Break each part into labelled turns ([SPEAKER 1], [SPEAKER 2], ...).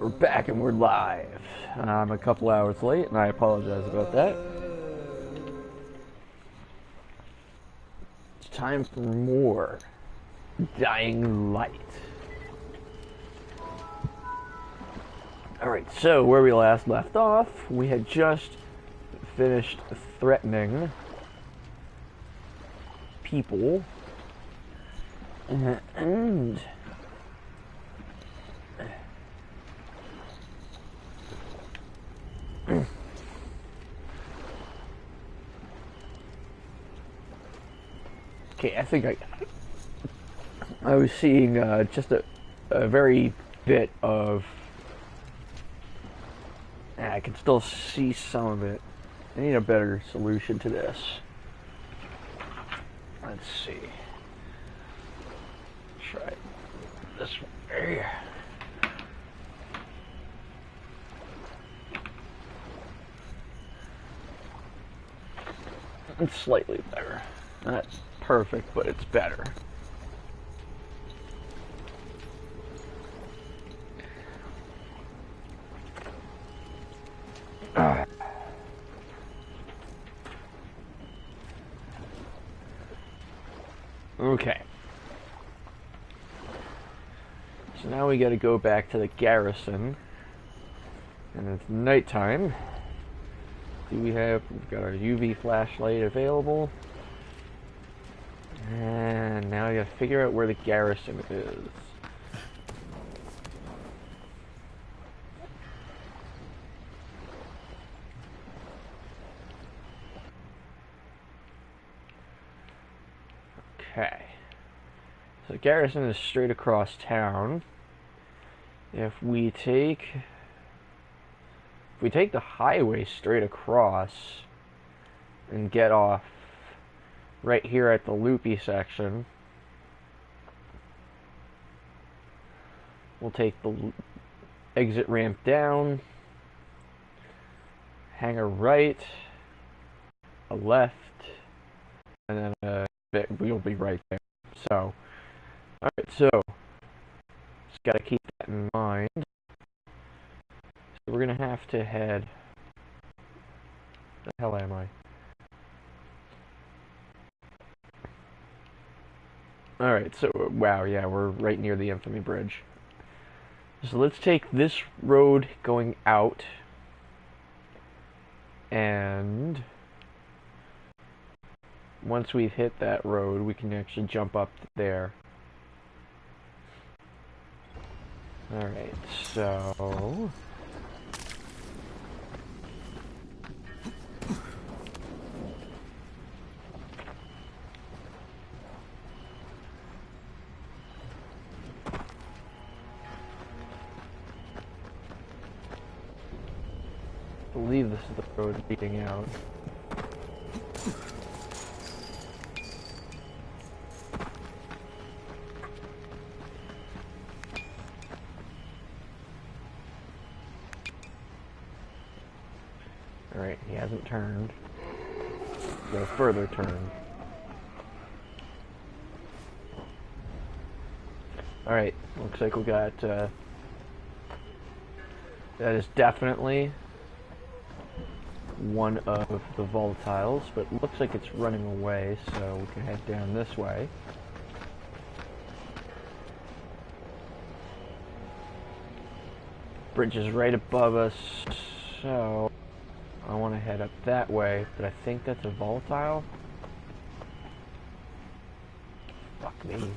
[SPEAKER 1] We're back and we're live. I'm a couple hours late and I apologize about that. It's time for more Dying Light. Alright, so where we last left off, we had just finished threatening people and okay, I think I was seeing just a very bit of. I can still see some of it. I need a better solution to this. Let's see. Try it this way. It's slightly better. Not perfect, but it's better. Okay. So now we gotta go back to the garrison. And it's nighttime. We've got our UV flashlight available. And now we gotta figure out where the garrison is. Okay. So the garrison is straight across town. If we take the highway straight across and get off right here at the loopy section, we'll take the exit ramp down, hang a right, a left, and then we'll be right there. So, alright, so just gotta keep that in mind. So we're gonna have to head. The hell am I? Alright, so wow, yeah, we're right near the Infamy Bridge. So let's take this road going out, and once we've hit that road, we can actually jump up there. Alright, so I believe this is the road leading out. Alright, he hasn't turned. Go further turn. Alright, looks like we got, that is definitely one of the volatiles, but it looks like it's running away, so we can head down this way. Bridge is right above us, so I want to head up that way, but I think that's a volatile. Fuck me.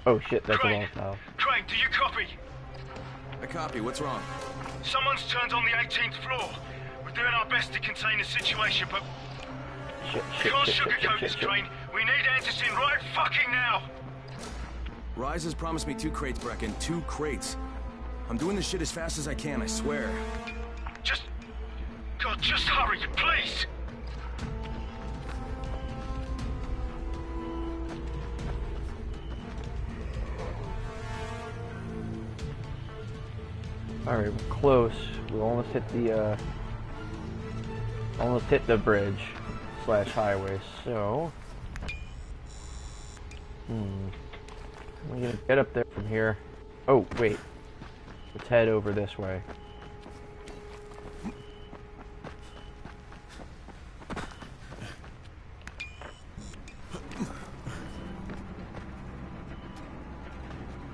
[SPEAKER 1] Oh shit, that's a volatile.
[SPEAKER 2] Craig, do you copy?
[SPEAKER 3] I copy. What's wrong?
[SPEAKER 2] Someone's turned on the 18th floor. We're doing our best to contain the situation, but we can't sugarcoat this train. We need answers in right fucking now.
[SPEAKER 3] Rise has promised me 2 crates, Brecken. 2 crates. I'm doing this shit as fast as I can, I swear.
[SPEAKER 2] God, just hurry, please!
[SPEAKER 1] Alright, we're close. We almost hit the bridge / highway, so We're gonna get up there from here. Oh, wait. Let's head over this way.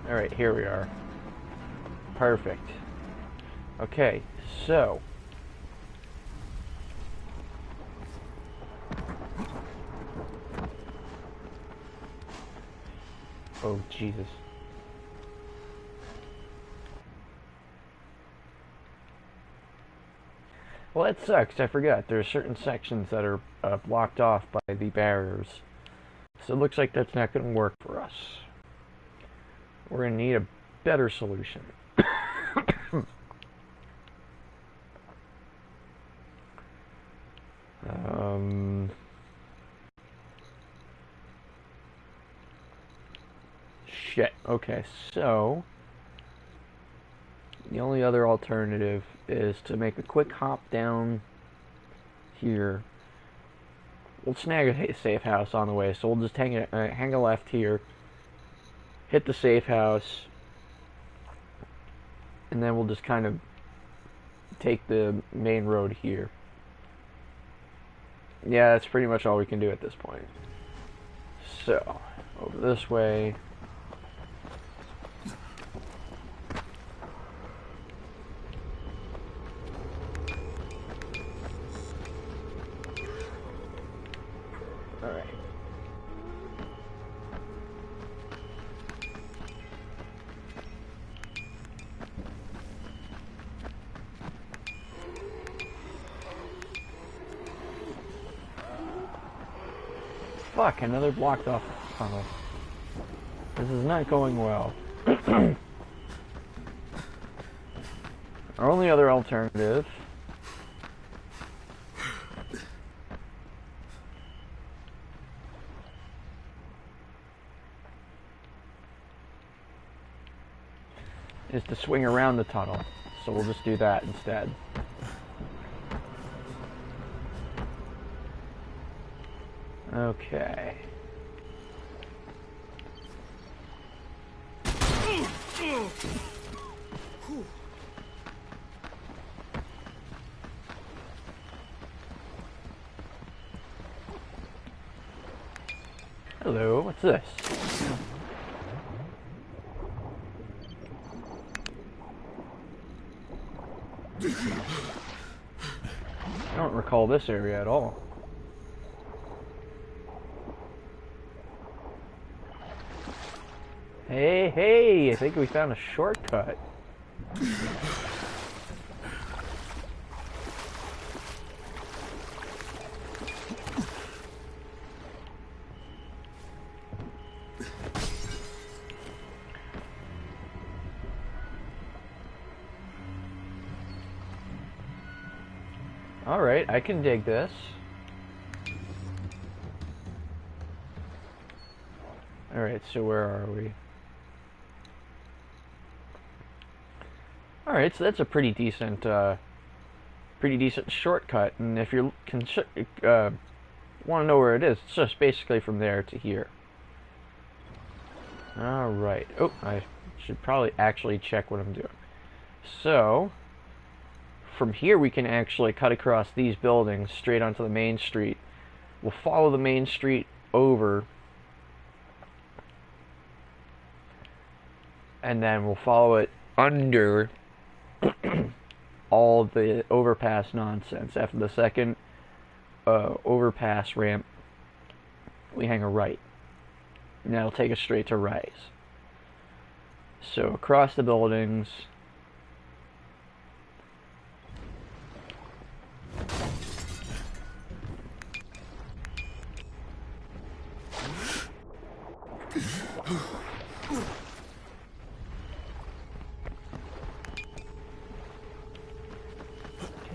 [SPEAKER 1] Alright, here we are. Perfect. Okay, so... Oh, Jesus. Well, that sucks. I forgot. There are certain sections that are blocked off by the barriers. So it looks like that's not going to work for us. We're going to need a better solution. Shit. Okay, so... the only other alternative is to make a quick hop down here. We'll snag a safe house on the way, so we'll just hang a left here, hit the safe house, and then we'll just kind of take the main road here. Yeah, that's pretty much all we can do at this point. So, over this way. Alright. Fuck, another blocked off tunnel. This is not going well. Our only other alternative is to swing around the tunnel. So we'll just do that instead. Okay. Hello, what's this? I don't recall this area at all. Hey, hey, I think we found a shortcut. Alright, I can dig this. Alright, so where are we? Alright, so that's a pretty decent shortcut, and if you want to know where it is, it's just basically from there to here. Alright, oh, I should probably actually check what I'm doing. So, from here we can actually cut across these buildings straight onto the main street. We'll follow the main street over, and then we'll follow it under all the overpass nonsense. After the second overpass ramp, we hang a right. And that'll take us straight to Rise. So across the buildings.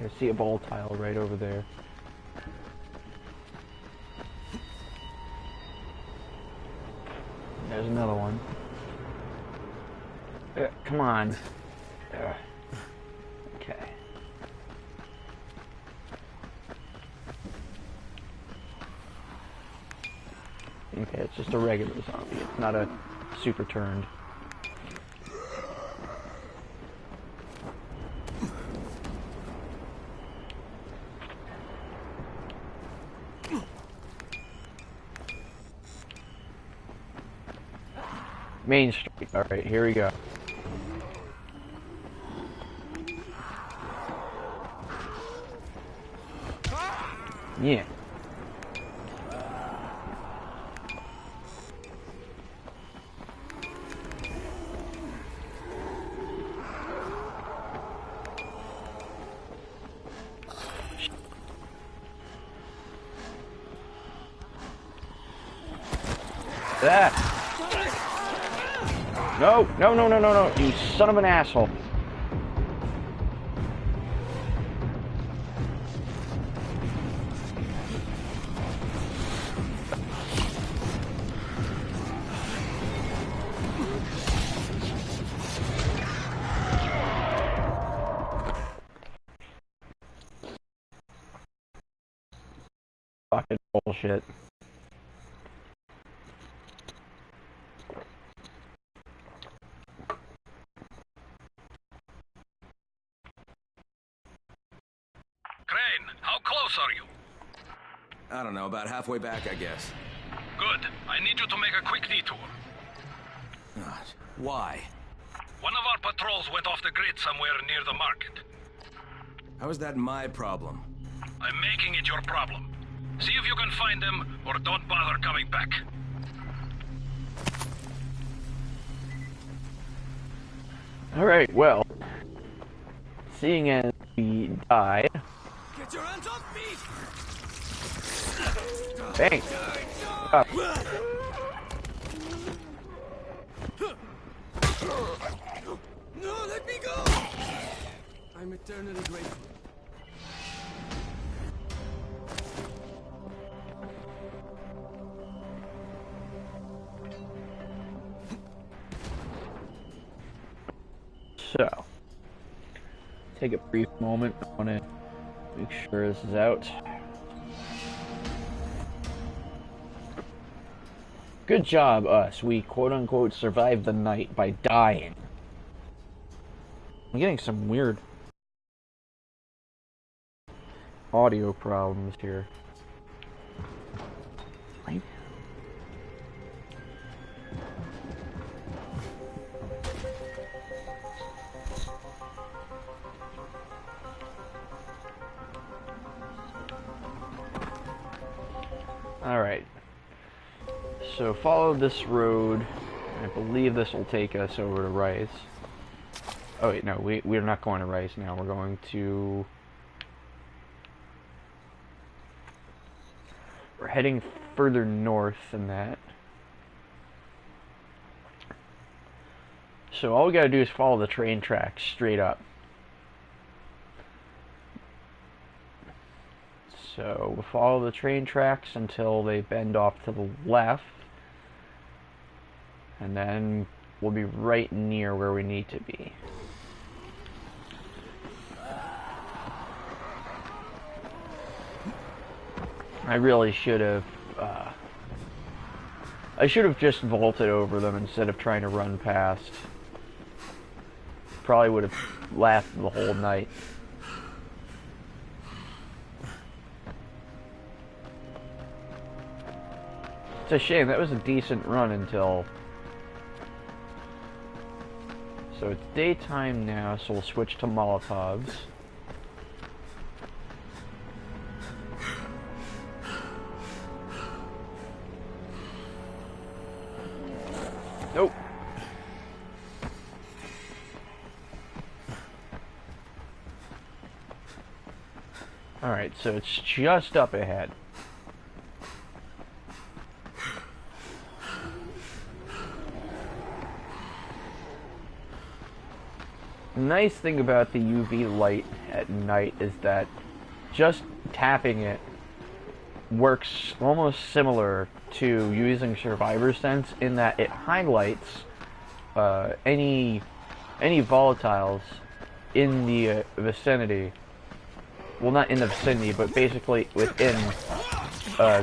[SPEAKER 1] I see a ball tile right over there. There's another one. Come on. Okay. Okay, it's just a regular zombie. It's not a super turned. Main Street. Alright, here we go. Yeah. That. No, no, no, no, no, no, you son of an asshole. Fucking bullshit.
[SPEAKER 2] Crane, how close are you?
[SPEAKER 3] I don't know, about halfway back, I guess.
[SPEAKER 2] Good. I need you to make a quick detour.
[SPEAKER 3] Why?
[SPEAKER 2] One of our patrols went off the grid somewhere near the market.
[SPEAKER 3] How is that my problem?
[SPEAKER 2] I'm making it your problem. See if you can find them, or don't bother coming back.
[SPEAKER 1] Alright, well, seeing as we died...
[SPEAKER 3] Get your hands off me!
[SPEAKER 1] Bang! Up.
[SPEAKER 3] No, let me go! I'm eternally grateful.
[SPEAKER 1] So, take a brief moment. I want to make sure this is out. Good job, us. We quote-unquote survived the night by dying. I'm getting some weird audio problems here. Right? Alright. So follow this road. I believe this will take us over to Rice. Oh wait, no, we're not going to Rice now. We're going to... We're heading further north than that. So all we gotta do is follow the train tracks straight up. So we'll follow the train tracks until they bend off to the left. And then we'll be right near where we need to be. I really should have, I should have just vaulted over them instead of trying to run past. Probably would have lasted the whole night. It's a shame, that was a decent run until... So it's daytime now, so we'll switch to Molotovs. Nope. Alright, so it's just up ahead. The nice thing about the UV light at night is that just tapping it works almost similar to using Survivor Sense in that it highlights any volatiles in the vicinity. Well, not in the vicinity, but basically within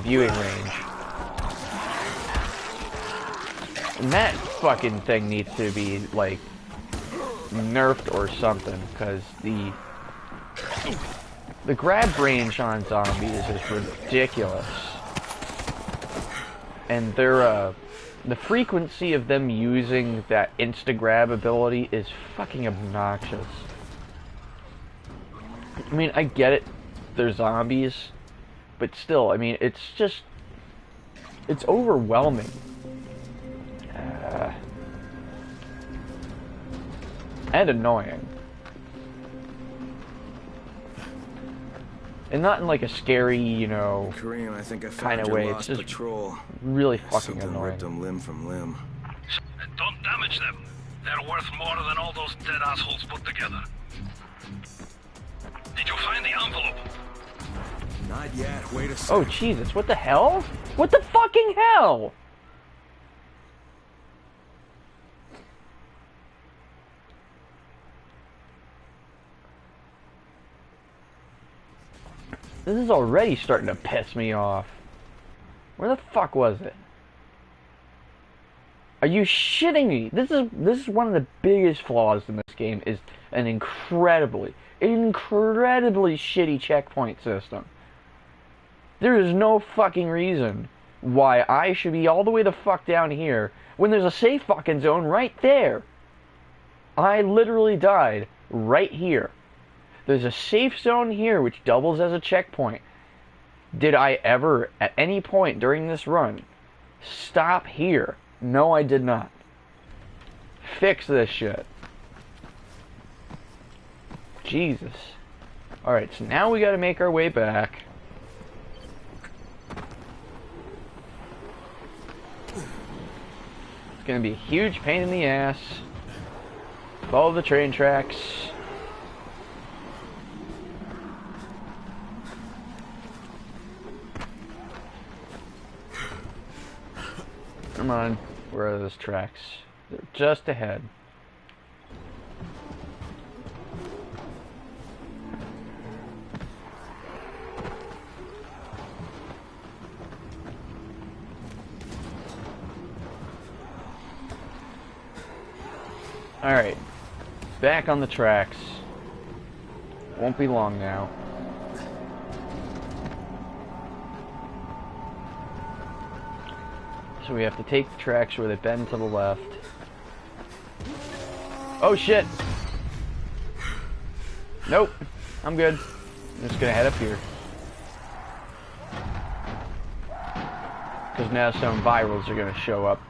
[SPEAKER 1] viewing range. And that fucking thing needs to be, like, nerfed or something, because the grab range on zombies is ridiculous. And their, the frequency of them using that insta-grab ability is fucking obnoxious. I mean, I get it, they're zombies, but still, I mean, it's just, it's overwhelming. And annoying. And not in like a scary, you know,
[SPEAKER 3] Kareem, I think I
[SPEAKER 1] kind
[SPEAKER 3] found
[SPEAKER 1] of way.
[SPEAKER 3] your
[SPEAKER 1] It's
[SPEAKER 3] lost
[SPEAKER 1] just
[SPEAKER 3] patrol.
[SPEAKER 1] really fucking
[SPEAKER 3] Something
[SPEAKER 1] annoying.
[SPEAKER 3] ripped them limb from limb.
[SPEAKER 2] And don't damage them. They're worth more than all those dead assholes put together. Did you find the envelope?
[SPEAKER 3] Not yet. Wait a
[SPEAKER 1] Oh
[SPEAKER 3] second.
[SPEAKER 1] Jesus! What the hell? What the fucking hell? This is already starting to piss me off. Where the fuck was it? Are you shitting me? This is one of the biggest flaws in this game, is an incredibly shitty checkpoint system. There is no fucking reason why I should be all the way the fuck down here when there's a safe fucking zone right there. I literally died right here. There's a safe zone here which doubles as a checkpoint. Did I ever, at any point during this run, stop here? No, I did not. Fix this shit. Jesus. Alright, so now we gotta make our way back. It's gonna be a huge pain in the ass. Follow the train tracks. Come on, where are those tracks? They're just ahead. Alright, back on the tracks. Won't be long now. So we have to take the tracks where they bend to the left. Oh shit! Nope, I'm good. I'm just gonna head up here. Because now some virals are gonna show up.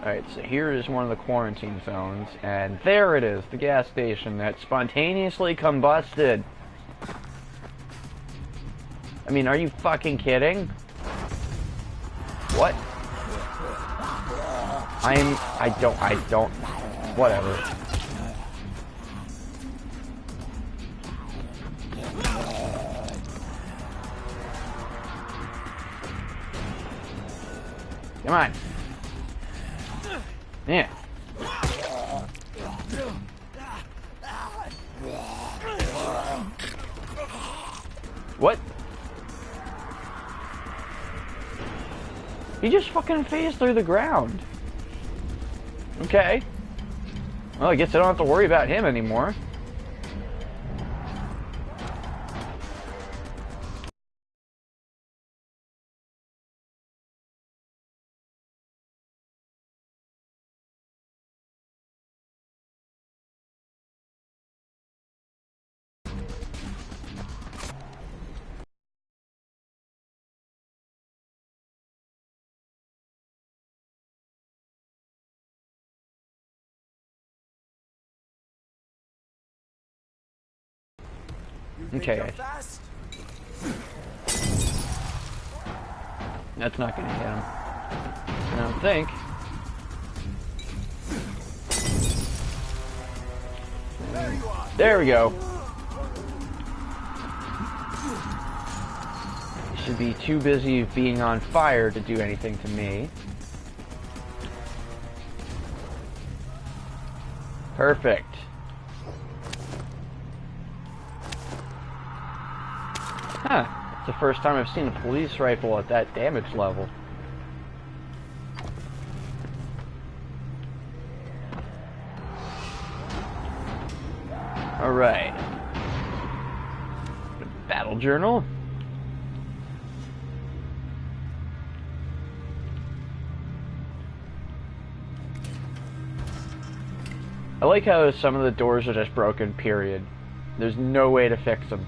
[SPEAKER 1] Alright, so here is one of the quarantine zones, and there it is, the gas station that spontaneously combusted. I mean, are you fucking kidding? What? I don't, whatever. Come on. Yeah. What? He just fucking phased through the ground. Okay. Well, I guess I don't have to worry about him anymore. Okay. That's not gonna hit him. I don't think. There we go. He should be too busy being on fire to do anything to me. Perfect. Huh. It's the first time I've seen a police rifle at that damage level. Alright. Battle journal. I like how some of the doors are just broken, period. There's no way to fix them.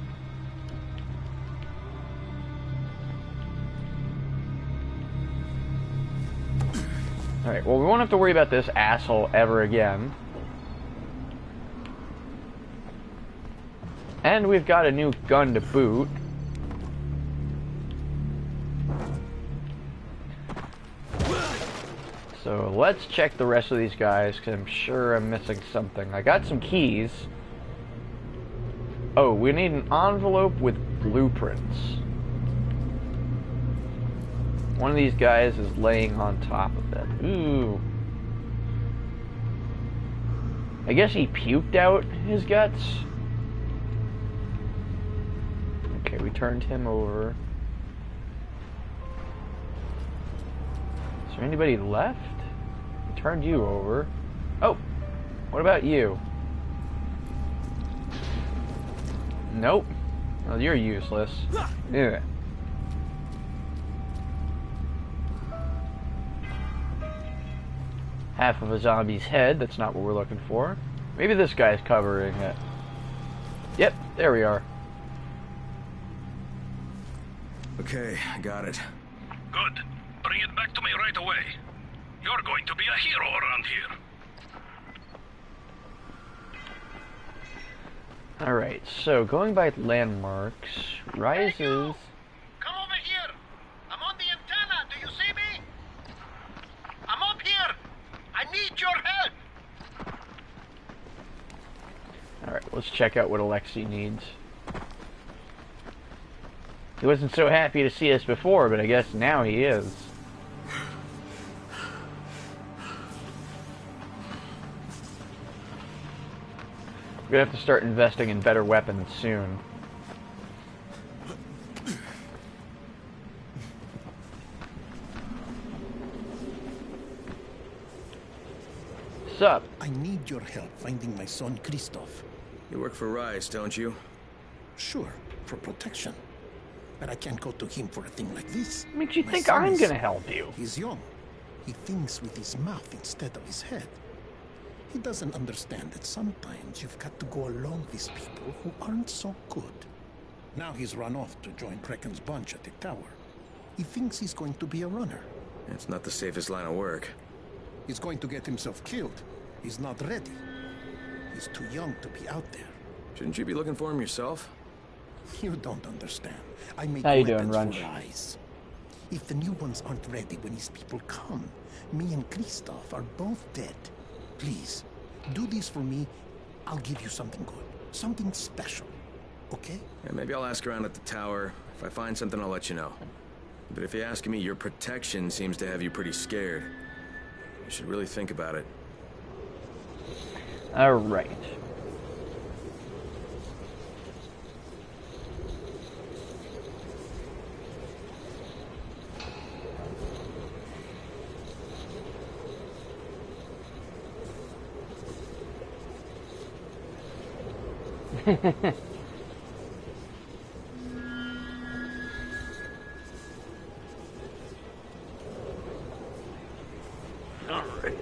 [SPEAKER 1] Alright, well, we won't have to worry about this asshole ever again. And we've got a new gun to boot. So let's check the rest of these guys, because I'm sure I'm missing something. I got some keys. Oh, we need an envelope with blueprints. One of these guys is laying on top of it. Ooh. I guess he puked out his guts. Okay, we turned him over. Is there anybody left? We turned you over. Oh, what about you? Nope. Well, you're useless. Yeah. Half of a zombie's head, that's not what we're looking for. Maybe this guy's covering it. Yep, there we are.
[SPEAKER 3] Okay, I got it.
[SPEAKER 2] Good. Bring it back to me right away. You're going to be a hero around here.
[SPEAKER 1] Alright, so going by landmarks, rises...
[SPEAKER 4] Hey, you! Come over here! I'm on the antenna, do you see me? I'm up here! I need your help!
[SPEAKER 1] Alright, let's check out what Alexei needs. He wasn't so happy to see us before, but I guess now he is. We're gonna have to start investing in better weapons soon. Sup?
[SPEAKER 5] I need your help finding my son Christoph.
[SPEAKER 3] You work for Rise, don't you?
[SPEAKER 5] Sure, for protection. But I can't go to him for a thing like this.
[SPEAKER 1] Makes you
[SPEAKER 5] My
[SPEAKER 1] think
[SPEAKER 5] son
[SPEAKER 1] I'm
[SPEAKER 5] is-
[SPEAKER 1] gonna help you.
[SPEAKER 5] He's young. He thinks with his mouth instead of his head. He doesn't understand that sometimes you've got to go along with people who aren't so good. Now he's run off to join Brecken's bunch at the tower. He thinks he's going to be a runner.
[SPEAKER 3] It's not the safest line of work.
[SPEAKER 5] He's going to get himself killed. He's not ready. He's too young to be out there.
[SPEAKER 3] Shouldn't you be looking for him yourself?
[SPEAKER 5] You don't understand. I make
[SPEAKER 1] How you doing,
[SPEAKER 5] weapons
[SPEAKER 1] Runch?
[SPEAKER 5] for Rise. If the new ones aren't ready when his people come, me and Christoph are both dead. Please, do this for me. I'll give you something good. Something special. Okay?
[SPEAKER 3] Yeah, maybe I'll ask around at the tower. If I find something, I'll let you know. But if you ask me, your protection seems to have you pretty scared. You should really think about it.
[SPEAKER 1] Alright. Alright.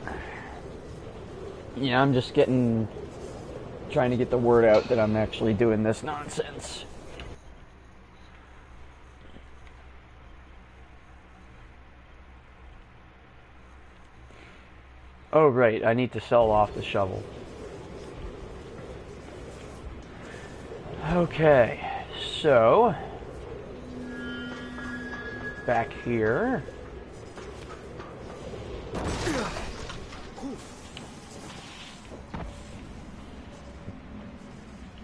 [SPEAKER 1] Yeah, I'm just trying to get the word out that I'm actually doing this nonsense. Oh, right, I need to sell off the shovel. Okay, so back here.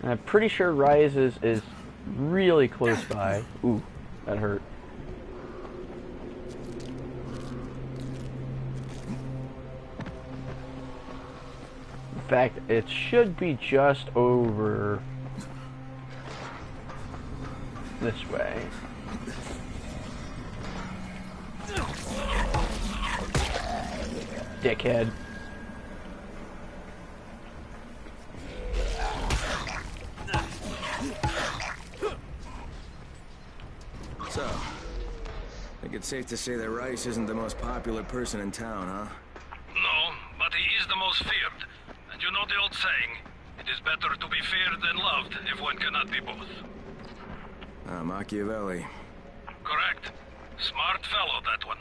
[SPEAKER 1] And I'm pretty sure Rises is really close by. Ooh, that hurt. In fact, it should be just over this way. Dickhead.
[SPEAKER 3] So, I think it's safe to say that Rice isn't the most popular person in town, huh?
[SPEAKER 2] No, but he is the most feared. And you know the old saying, it is better to be feared than loved if one cannot be both.
[SPEAKER 3] Machiavelli.
[SPEAKER 2] Correct. Smart fellow, that one.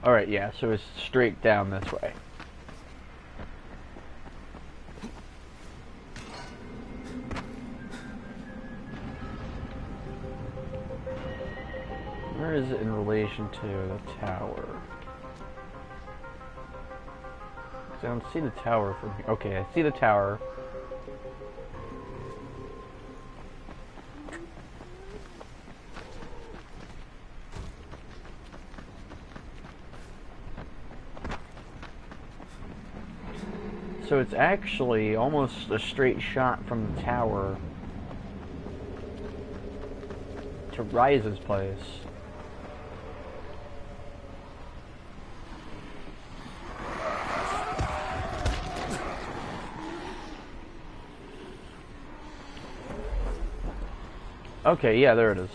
[SPEAKER 1] Alright, yeah, so it's straight down this way. Where is it in relation to the tower? I don't see the tower from here. Okay, I see the tower. So it's actually almost a straight shot from the tower to Rise's place. Okay, yeah, there it is.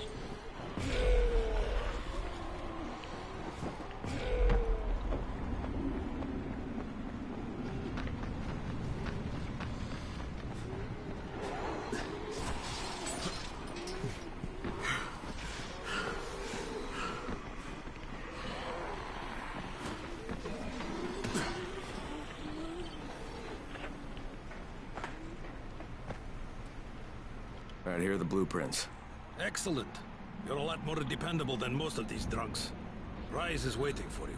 [SPEAKER 3] Alright, here are the blueprints.
[SPEAKER 6] Excellent. You're a lot more dependable than most of these drunks. Rise is waiting for you.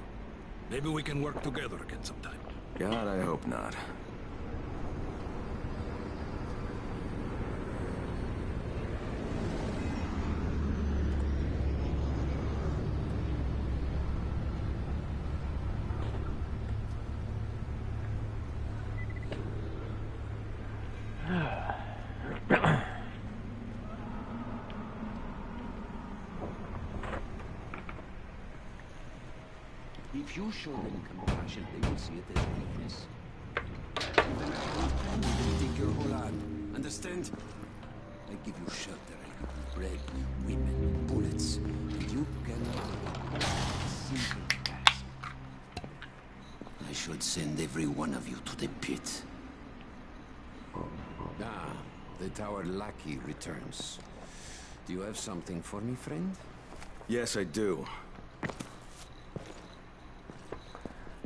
[SPEAKER 6] Maybe we can work together again sometime.
[SPEAKER 3] God, I hope not.
[SPEAKER 7] If you show them compassion, they will see it as weakness. Then I will take your whole arm. Understand? I give you shelter, bread, women, bullets. And you can simple task. I should send every one of you to the pit. Ah, the tower lackey returns. Do you have something for me, friend?
[SPEAKER 3] Yes, I do.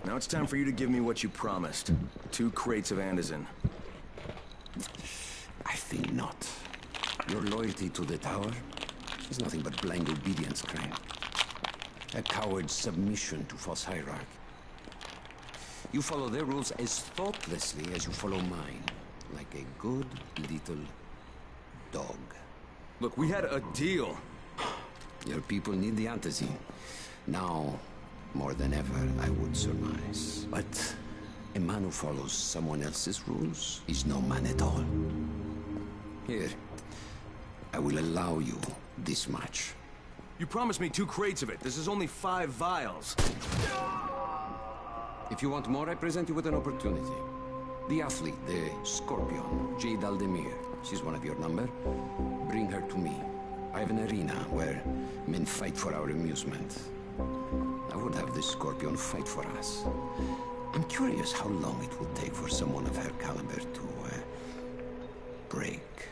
[SPEAKER 3] Now it's time for you to give me what you promised. 2 crates of Anderson.
[SPEAKER 7] I think not. Your loyalty to the tower is nothing but blind obedience, Crane. A coward's submission to false hierarchy. You follow their rules as thoughtlessly as you follow mine. Like a good little dog.
[SPEAKER 3] Look, we had a deal.
[SPEAKER 7] Your people need the antizin. Now, more than ever, I would surmise. But a man who follows someone else's rules is no man at all. Here, I will allow you this much.
[SPEAKER 3] You promised me 2 crates of it. This is only 5 vials.
[SPEAKER 7] If you want more, I present you with an opportunity. The athlete, the Scorpion, Jade Aldemir. She's one of your number. Bring her to me. I have an arena where men fight for our amusement. I would have this Scorpion fight for us. I'm curious how long it would take for someone of her caliber to, break.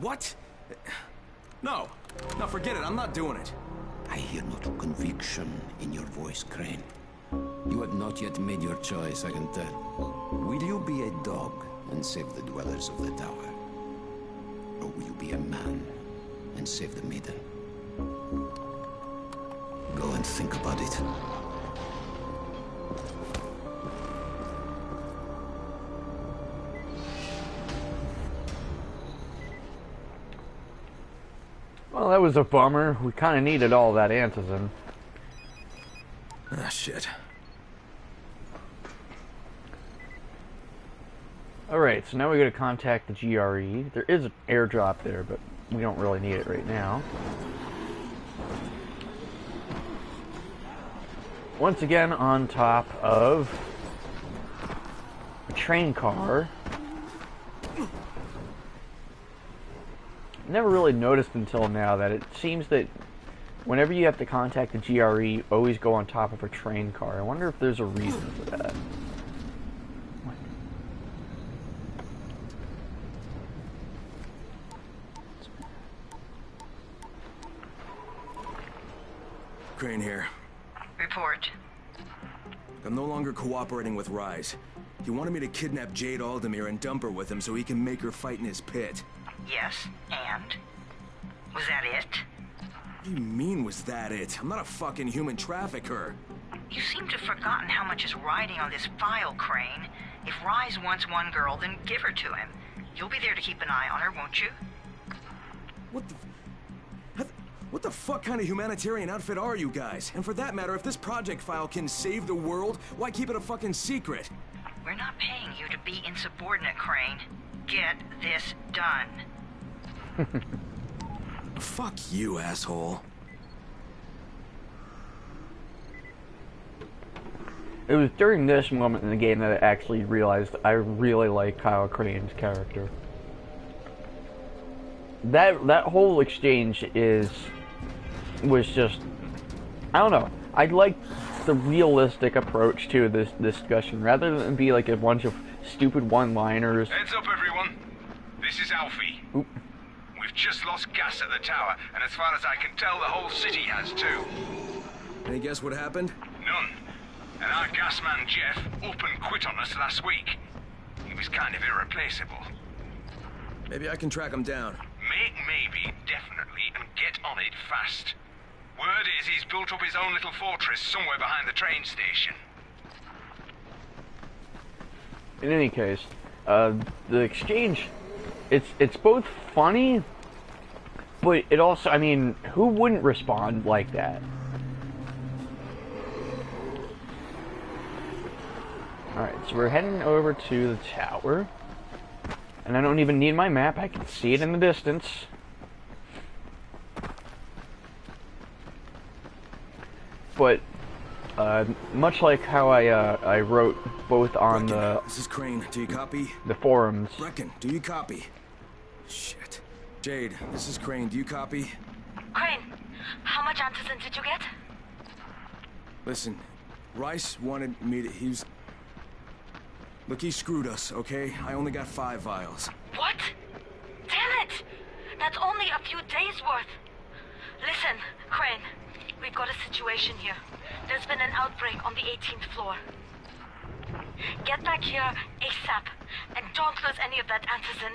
[SPEAKER 3] What? No. No, forget it. I'm not doing it.
[SPEAKER 7] I hear no true conviction in your voice, Crane. You have not yet made your choice, I can tell. Will you be a dog and save the dwellers of the tower? Or will you be a man and save the maiden? Go and think about it.
[SPEAKER 1] Well, that was a bummer. We kind of needed all that antizin.
[SPEAKER 3] Ah, shit.
[SPEAKER 1] Alright, so now we gotta contact the GRE. There is an airdrop there, but we don't really need it right now. Once again, on top of a train car. Never really noticed until now that it seems that whenever you have to contact the GRE, you always go on top of a train car. I wonder if there's a reason for that.
[SPEAKER 3] Crane here.
[SPEAKER 8] Report.
[SPEAKER 3] I'm no longer cooperating with Rise. He wanted me to kidnap Jade Aldemir and dump her with him so he can make her fight in his pit.
[SPEAKER 8] Yes, and? Was that it?
[SPEAKER 3] What do you mean, was that it? I'm not a fucking human trafficker.
[SPEAKER 8] You seem to have forgotten how much is riding on this file, Crane. If Rise wants one girl, then give her to him. You'll be there to keep an eye on her, won't you?
[SPEAKER 3] What the fuck kind of humanitarian outfit are you guys? And for that matter, if this project file can save the world, why keep it a fucking secret?
[SPEAKER 8] We're not paying you to be insubordinate, Crane. Get this done.
[SPEAKER 3] Fuck you, asshole.
[SPEAKER 1] It was during this moment in the game that I actually realized I really like Kyle Crane's character. That whole exchange was just, I don't know. I like the realistic approach to this discussion rather than be like a bunch of stupid one-liners.
[SPEAKER 2] Heads up, everyone. This is Alfie.
[SPEAKER 1] Oop.
[SPEAKER 2] We've just lost gas at the tower, and as far as I can tell, the whole city has too.
[SPEAKER 3] Any guess what happened?
[SPEAKER 2] None. And our gas man, Jeff, up and quit on us last week. He was kind of irreplaceable.
[SPEAKER 3] Maybe I can track him down.
[SPEAKER 2] Make maybe definitely and get on it fast. Word is he's built up his own little fortress somewhere behind the train station.
[SPEAKER 1] In any case, the exchange, it's both funny, but it also, I mean, who wouldn't respond like that? Alright, so we're heading over to the tower. And I don't even need my map, I can see it in the distance. But, much like how I wrote both on
[SPEAKER 3] Brecken, this is Crane. Do you copy?
[SPEAKER 1] the forums.
[SPEAKER 3] Brecken, do you copy? Shit. Jade, this is Crane. Do you copy?
[SPEAKER 9] Crane, how much antizin did you get?
[SPEAKER 3] Listen, Rice wanted me to... Look, he screwed us, okay? I only got 5 vials.
[SPEAKER 9] What? Damn it! That's only a few days worth. Listen, Crane, we've got a situation here. There's been an outbreak on the 18th floor. Get back here ASAP, and don't lose any of that antizin.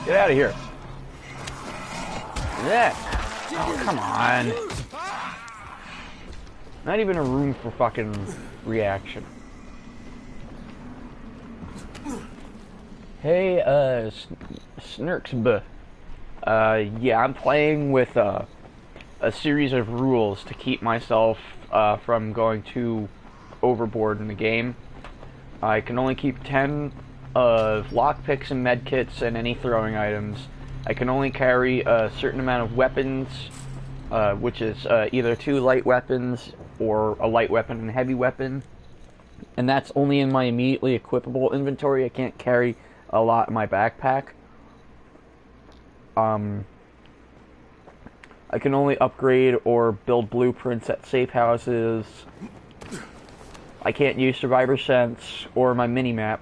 [SPEAKER 1] Get out of here. Yeah. Oh, come on. Not even a room for fucking reaction. Hey, SNRKSB. Yeah, I'm playing with a series of rules to keep myself from going too overboard in the game. I can only keep 10 of lockpicks and medkits and any throwing items. I can only carry a certain amount of weapons, which is either 2 light weapons or a light weapon and a heavy weapon. And that's only in my immediately equipable inventory. I can't carry a lot in my backpack. I can only upgrade or build blueprints at safe houses. I can't use Survivor Sense or my minimap.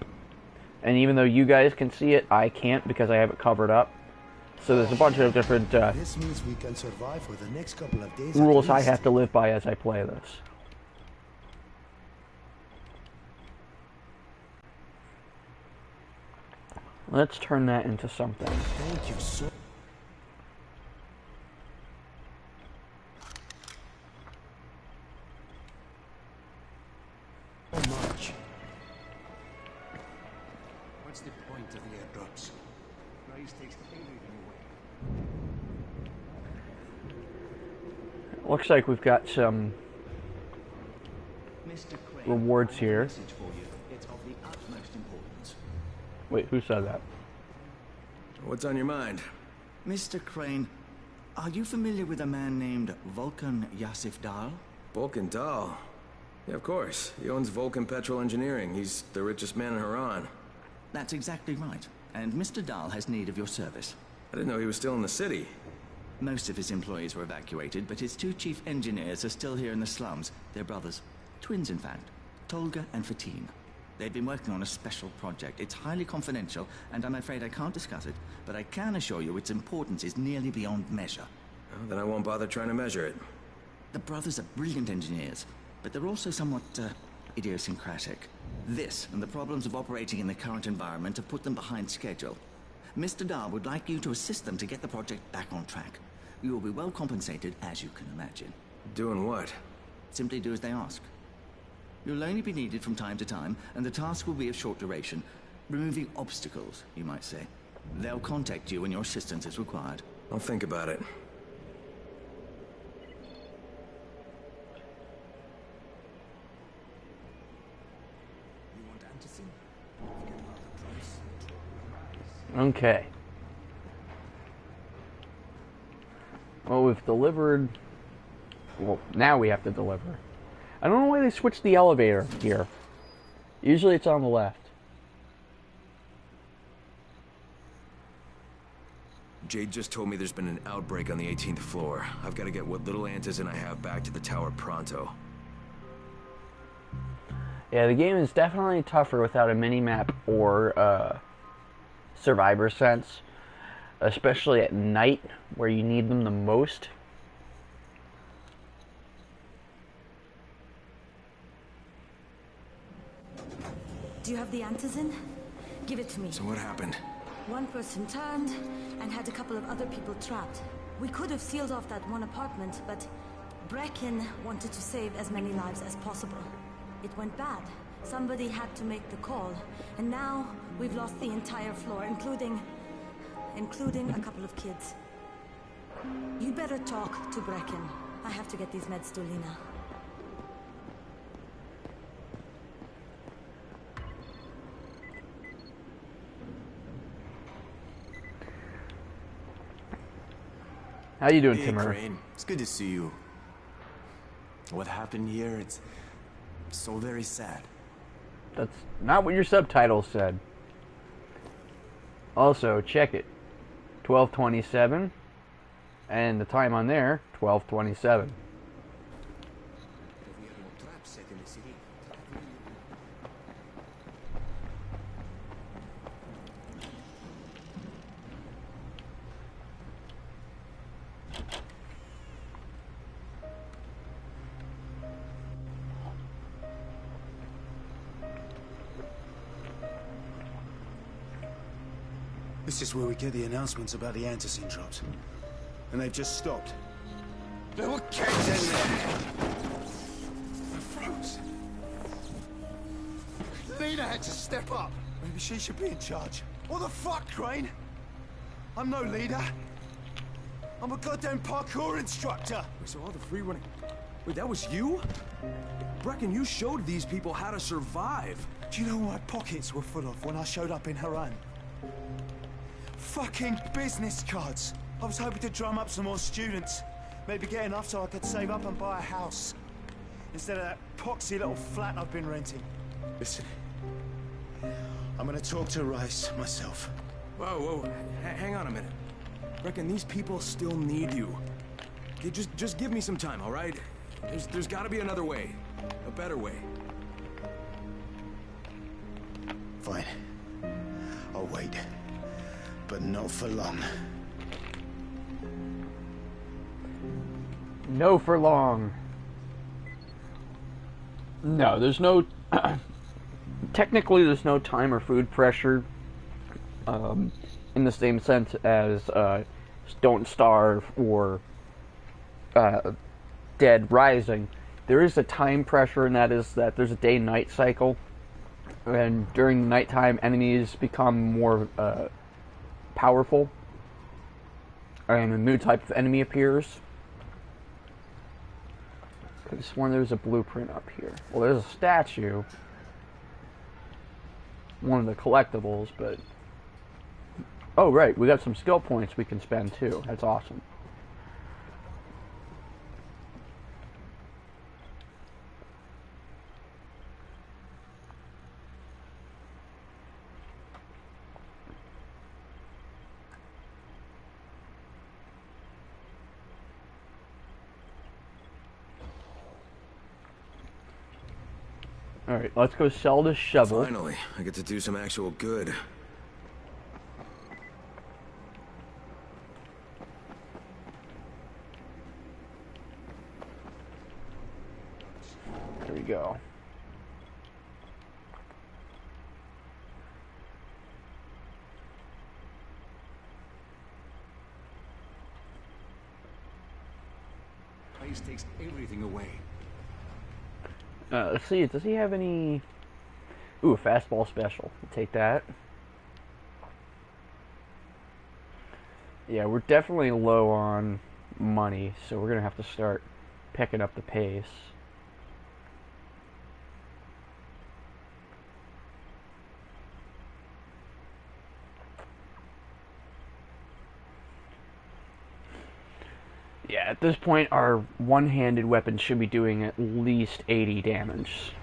[SPEAKER 1] And even though you guys can see it, I can't because I have it covered up. So there's a bunch of different
[SPEAKER 10] this means we can survive for the next couple of days
[SPEAKER 1] rules I have to live by as I play this. Let's turn that into something.
[SPEAKER 10] Thank you so much. What's the point of the airdrops? Rise takes everything away.
[SPEAKER 1] Looks like we've got some rewards here.
[SPEAKER 11] It's of the utmost importance.
[SPEAKER 1] Wait, who said that?
[SPEAKER 3] What's on your mind?
[SPEAKER 11] Mr. Crane, are you familiar with a man named Vulcan Yasif Dahl?
[SPEAKER 3] Vulcan Dahl? Yeah, of course. He owns Vulcan Petrol Engineering. He's the richest man in Haran.
[SPEAKER 11] That's exactly right. And Mr. Dahl has need of your service.
[SPEAKER 3] I didn't know he was still in the city.
[SPEAKER 11] Most of his employees were evacuated, but his two chief engineers are still here in the slums. They're brothers. Twins, in fact. Tolga and Fatin. They've been working on a special project. It's highly confidential, and I'm afraid I can't discuss it, but I can assure you its importance is nearly beyond measure.
[SPEAKER 3] Well, then I won't bother trying to measure it.
[SPEAKER 11] The brothers are brilliant engineers, but they're also somewhat, idiosyncratic. This, and the problems of operating in the current environment, have put them behind schedule. Mr. Dahl would like you to assist them to get the project back on track. You will be well compensated, as you can imagine.
[SPEAKER 3] Doing what?
[SPEAKER 11] Simply do as they ask. You'll only be needed from time to time, and the task will be of short duration. Removing obstacles, you might say. They'll contact you when your assistance is required.
[SPEAKER 3] I'll think about it.
[SPEAKER 1] Okay. Well, we've delivered... Well, now we have to deliver. I don't know why they switched the elevator here. Usually it's on the left.
[SPEAKER 3] Jade just told me there's been an outbreak on the 18th floor. I've got to get what little antizin I have back to the tower pronto.
[SPEAKER 1] Yeah, the game is definitely tougher without a minimap or survivor sense. Especially at night, where you need them the most.
[SPEAKER 12] Do you have the antizin? Give it to me.
[SPEAKER 3] So what happened?
[SPEAKER 12] One person turned and had a couple of other people trapped. We could have sealed off that one apartment, but Brecken wanted to save as many lives as possible. It went bad. Somebody had to make the call, and now we've lost the entire floor, including a couple of kids. You better talk to Brecken. I have to get these meds to Lena.
[SPEAKER 1] How you doing,
[SPEAKER 13] Hey,
[SPEAKER 1] Timur?
[SPEAKER 13] Crane. It's good to see you. What happened here, it's so very sad.
[SPEAKER 1] That's not what your subtitle said. Also, check it. 12:27. And the time on there, 12:27.
[SPEAKER 10] This is where we get the announcements about the antizin drops. And they've just stopped. There were kids in there! I froze. Lena had to step up. Maybe she should be in charge. What the fuck, Crane? I'm no leader. I'm a goddamn parkour instructor.
[SPEAKER 3] Wait, so all the free running... Wait, that was you? Brecken, you showed these people how to survive.
[SPEAKER 10] Do you know what my pockets were full of when I showed up in Haran? Fucking business cards. I was hoping to drum up some more students. Maybe get enough so I could save up and buy a house. Instead of that poxy little flat I've been renting. Listen, I'm gonna talk to Rice myself.
[SPEAKER 3] Whoa, hang on a minute. Brecken, these people still need you. Okay, just give me some time, all right? There's gotta be another way. A better way.
[SPEAKER 10] Fine. I'll wait. But not for long.
[SPEAKER 1] No for long. No, there's no... technically, there's no time or food pressure. In the same sense as Don't Starve or Dead Rising. There is a time pressure, and that is that there's a day-night cycle. And during the nighttime, enemies become more powerful, and a new type of enemy appears. I could have sworn there was a blueprint up here. Well, there's a statue, one of the collectibles, but... Oh, right, we got some skill points we can spend, too. That's awesome. Alright, let's go sell this shovel.
[SPEAKER 3] Finally, I get to do some actual good.
[SPEAKER 1] There we go.
[SPEAKER 7] Ice takes everything away.
[SPEAKER 1] Let's see, does he have any... Ooh, a fastball special. We'll take that. Yeah, we're definitely low on money, so we're gonna have to start picking up the pace. Yeah, at this point, our one-handed weapon should be doing at least 80 damage.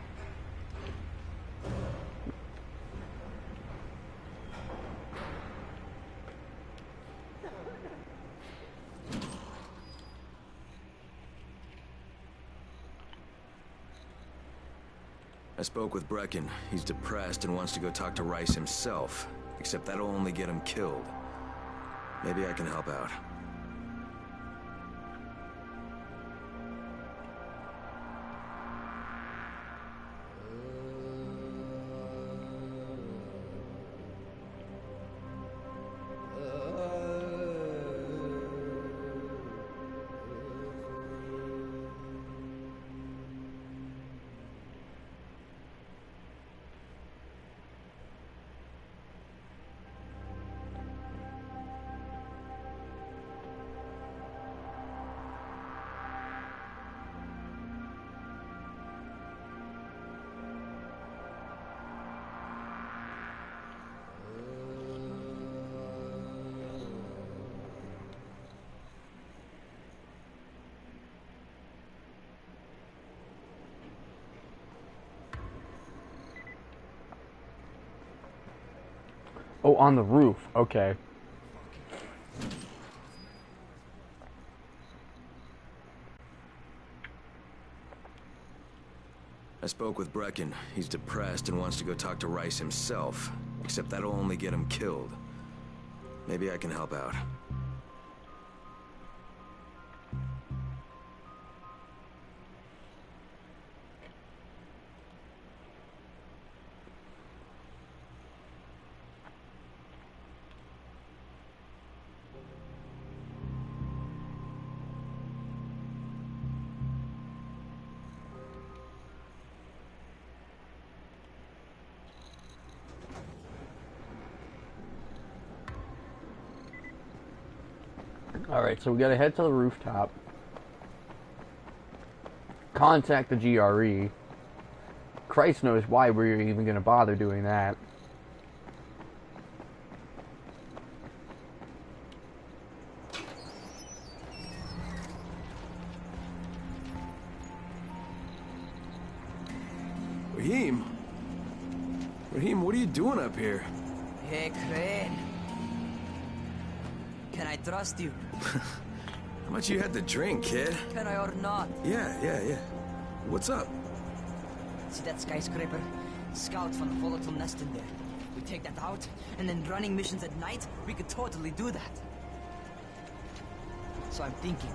[SPEAKER 3] I spoke with Brecken. He's depressed and wants to go talk to Rice himself. Except that'll only get him killed. Maybe I can help out.
[SPEAKER 1] Oh, on the roof. Okay.
[SPEAKER 3] I spoke with Brecken. He's depressed and wants to go talk to Rice himself. Except that'll only get him killed. Maybe I can help out.
[SPEAKER 1] Alright, so we gotta head to the rooftop. Contact the GRE. Christ knows why we're even gonna bother doing that.
[SPEAKER 3] Raheem? Raheem, what are you doing up here?
[SPEAKER 14] Hey, Crane. Can I trust you?
[SPEAKER 3] How much you had to drink, kid?
[SPEAKER 14] Can I or not?
[SPEAKER 3] Yeah. What's up?
[SPEAKER 14] See that skyscraper? Scouts found a volatile nest in there. We take that out, and then running missions at night, we could totally do that. So I'm thinking,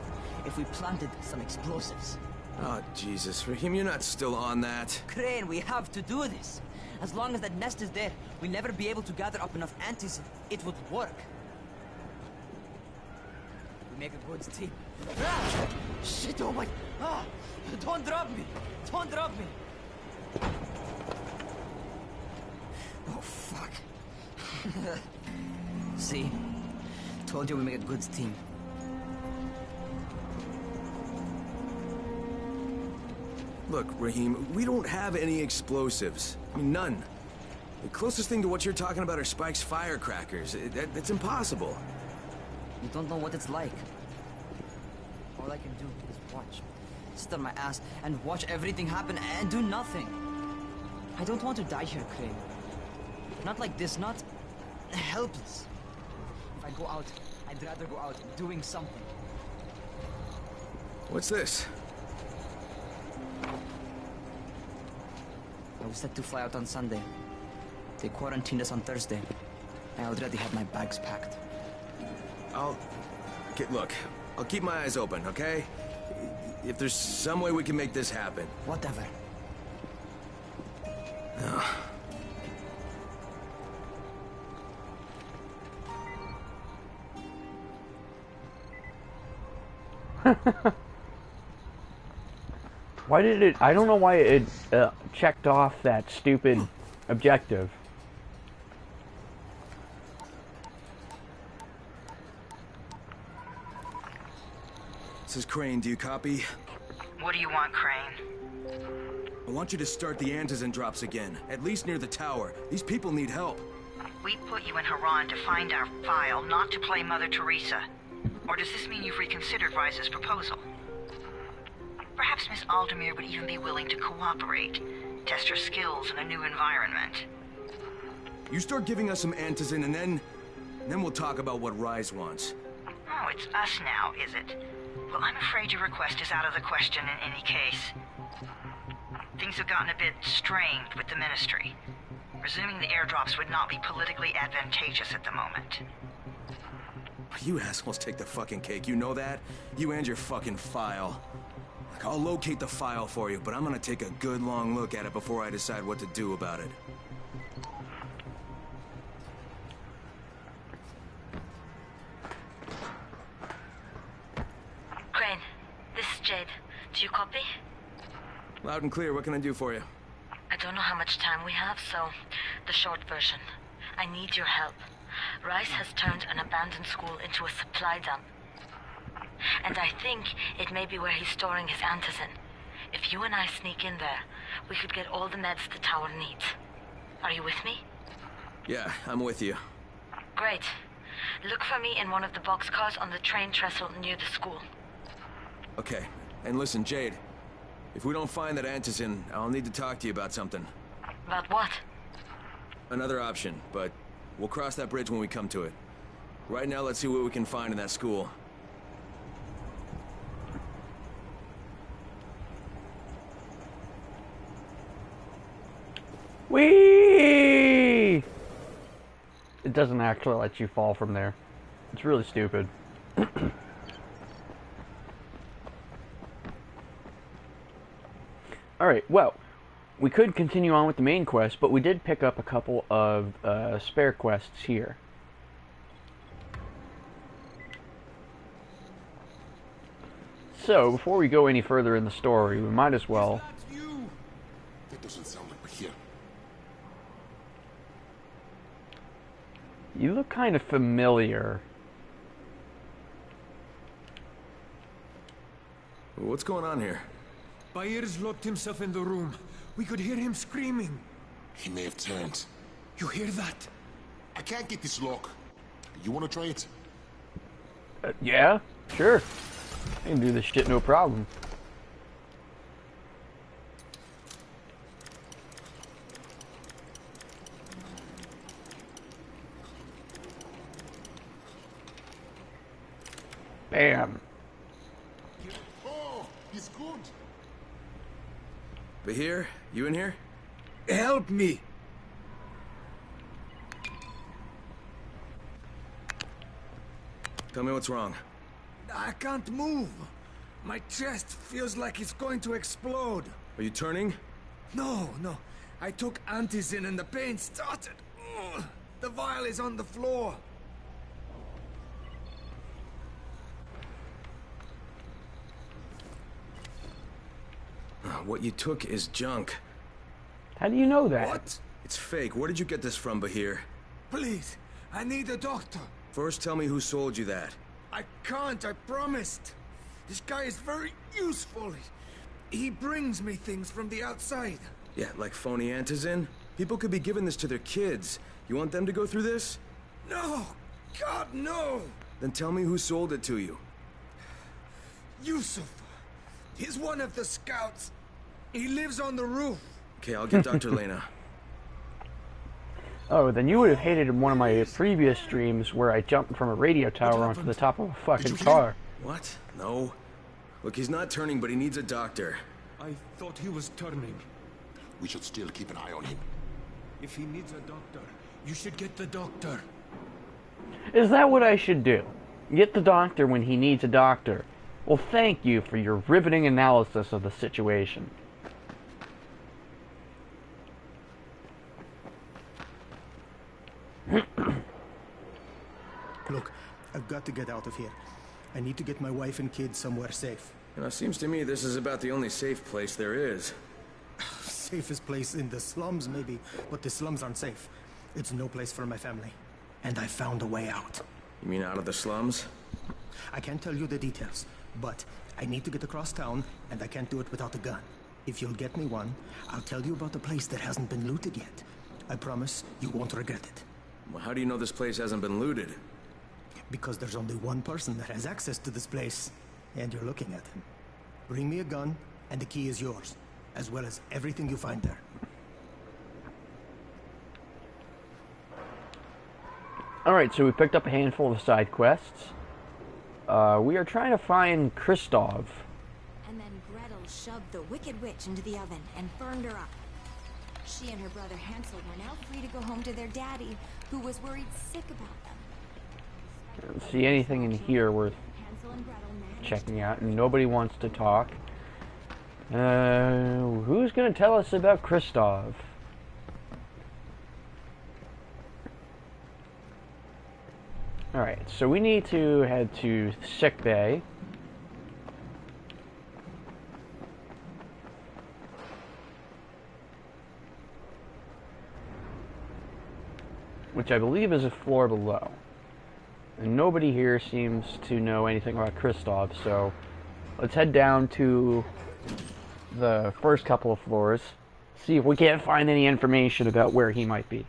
[SPEAKER 14] if we planted some explosives.
[SPEAKER 3] Oh, Jesus. Raheem, you're not still on that.
[SPEAKER 14] Crane, we have to do this. As long as that nest is there, we'll never be able to gather up enough antis. It would work. Make a good team. Ah! Shit, oh my... Ah! Don't drop me! Don't drop me! See? Told you we make a good team.
[SPEAKER 3] Look, Raheem, we don't have any explosives. I mean, none. The closest thing to what you're talking about are Spike's firecrackers. That's impossible.
[SPEAKER 14] You don't know what it's like. All I can do is watch. Sit on my ass and watch everything happen and do nothing. I don't want to die here, Crane. Not like this, not helpless. If I go out, I'd rather go out doing something.
[SPEAKER 3] What's this?
[SPEAKER 14] I was set to fly out on Sunday. They quarantined us on Thursday. I already had my bags packed.
[SPEAKER 3] Look, I'll keep my eyes open, okay? If there's some way we can make this happen.
[SPEAKER 14] Whatever.
[SPEAKER 1] Why did it... I don't know why it checked off that stupid objective.
[SPEAKER 3] This is Crane. Do you copy?
[SPEAKER 8] What do you want, Crane?
[SPEAKER 3] I want you to start the antizen drops again, at least near the tower. These people need help.
[SPEAKER 8] We put you in Haran to find our file, not to play Mother Teresa. Or does this mean you've reconsidered Rise's proposal? Perhaps Miss Aldemir would even be willing to cooperate, test her skills in a new environment.
[SPEAKER 3] You start giving us some antizen and then we'll talk about what Rise wants.
[SPEAKER 8] Oh, it's us now, is it? Well, I'm afraid your request is out of the question in any case. Things have gotten a bit strained with the Ministry. Resuming the airdrops would not be politically advantageous at the moment.
[SPEAKER 3] You assholes take the fucking cake, you know that? You and your fucking file. Look, I'll locate the file for you, but I'm gonna take a good long look at it before I decide what to do about it.
[SPEAKER 9] Crane, this is Jade. Do you copy?
[SPEAKER 3] Loud and clear, what can I do for you?
[SPEAKER 9] I don't know how much time we have, so the short version. I need your help. Rice has turned an abandoned school into a supply dump. And I think it may be where he's storing his antizen. If you and I sneak in there, we could get all the meds the tower needs. Are you with me?
[SPEAKER 3] Yeah, I'm with you.
[SPEAKER 9] Great. Look for me in one of the boxcars on the train trestle near the school.
[SPEAKER 3] Okay, and listen, Jade. If we don't find that antizen, I'll need to talk to you about something.
[SPEAKER 9] About what?
[SPEAKER 3] Another option, but we'll cross that bridge when we come to it. Right now, let's see what we can find in that school.
[SPEAKER 1] Whee! It doesn't actually let you fall from there. It's really stupid. Alright, well, we could continue on with the main quest, but we did pick up a couple of spare quests here. So, before we go any further in the story, we might as well...
[SPEAKER 5] That doesn't sound like we're here.
[SPEAKER 1] You look kind of familiar.
[SPEAKER 3] What's going on here?
[SPEAKER 10] Bayer's locked himself in the room. We could hear him screaming.
[SPEAKER 5] He may have turned.
[SPEAKER 10] You hear that?
[SPEAKER 5] I can't get this lock. You want to try it?
[SPEAKER 1] Yeah, sure. I can do this shit no problem. Bam.
[SPEAKER 5] Oh, he's good.
[SPEAKER 3] Bahir, you in here?
[SPEAKER 10] Help me!
[SPEAKER 3] Tell me what's wrong.
[SPEAKER 10] I can't move. My chest feels like it's going to explode.
[SPEAKER 3] Are you turning?
[SPEAKER 10] No. I took antizin and the pain started. Ugh. The vial is on the floor.
[SPEAKER 3] What you took is junk.
[SPEAKER 1] How do you know that?
[SPEAKER 10] What?
[SPEAKER 3] It's fake. Where did you get this from, Bahir?
[SPEAKER 10] Please,
[SPEAKER 3] I need a doctor. First, tell me who sold you that.
[SPEAKER 15] I can't, I promised. This guy is very useful. He brings me things from the outside.
[SPEAKER 3] Yeah, like phony antizin? People could be giving this to their kids. You want them to go through this?
[SPEAKER 15] No! God, no!
[SPEAKER 3] Then tell me who sold it to you.
[SPEAKER 15] Yusuf. He's one of the scouts. He lives on the roof.
[SPEAKER 3] Okay, I'll get Dr. Lena.
[SPEAKER 1] Oh, then you would have hated one of my previous streams where I jumped from a radio tower onto the top of a fucking car.
[SPEAKER 3] What? No. Look, he's not turning, but he needs a doctor.
[SPEAKER 15] I thought he was turning.
[SPEAKER 5] We should still keep an eye on him.
[SPEAKER 15] If he needs a doctor, you should get the doctor.
[SPEAKER 1] Is that what I should do? Get the doctor when he needs a doctor? Well, thank you for your riveting analysis of the situation.
[SPEAKER 5] Look, I've got to get out of here. I need to get my wife and kids somewhere safe.
[SPEAKER 3] You know, it seems to me this is about the only safe place there is.
[SPEAKER 5] Safest place in the slums, maybe, but the slums aren't safe. It's no place for my family. And I found a way out.
[SPEAKER 3] You mean out of the slums?
[SPEAKER 5] I can't tell you the details, but I need to get across town, and I can't do it without a gun. If you'll get me one, I'll tell you about a place that hasn't been looted yet. I promise you won't regret it.
[SPEAKER 3] Well, how do you know this place hasn't been looted?
[SPEAKER 5] Because there's only one person that has access to this place, and you're looking at him. Bring me a gun, and the key is yours, as well as everything you find there.
[SPEAKER 1] Alright, so we picked up a handful of side quests. We are trying to find Christoph.
[SPEAKER 12] And then Gretel shoved the Wicked Witch into the oven and burned her up. She and her brother Hansel were now free to go home to their daddy, who was worried sick about them.
[SPEAKER 1] I don't see anything in here worth checking out, and nobody wants to talk. Who's gonna tell us about Christoph? Alright, so we need to head to sick bay. Which I believe is a floor below. And nobody here seems to know anything about Christoph, so let's head down to the first couple of floors, see if we can't find any information about where he might be.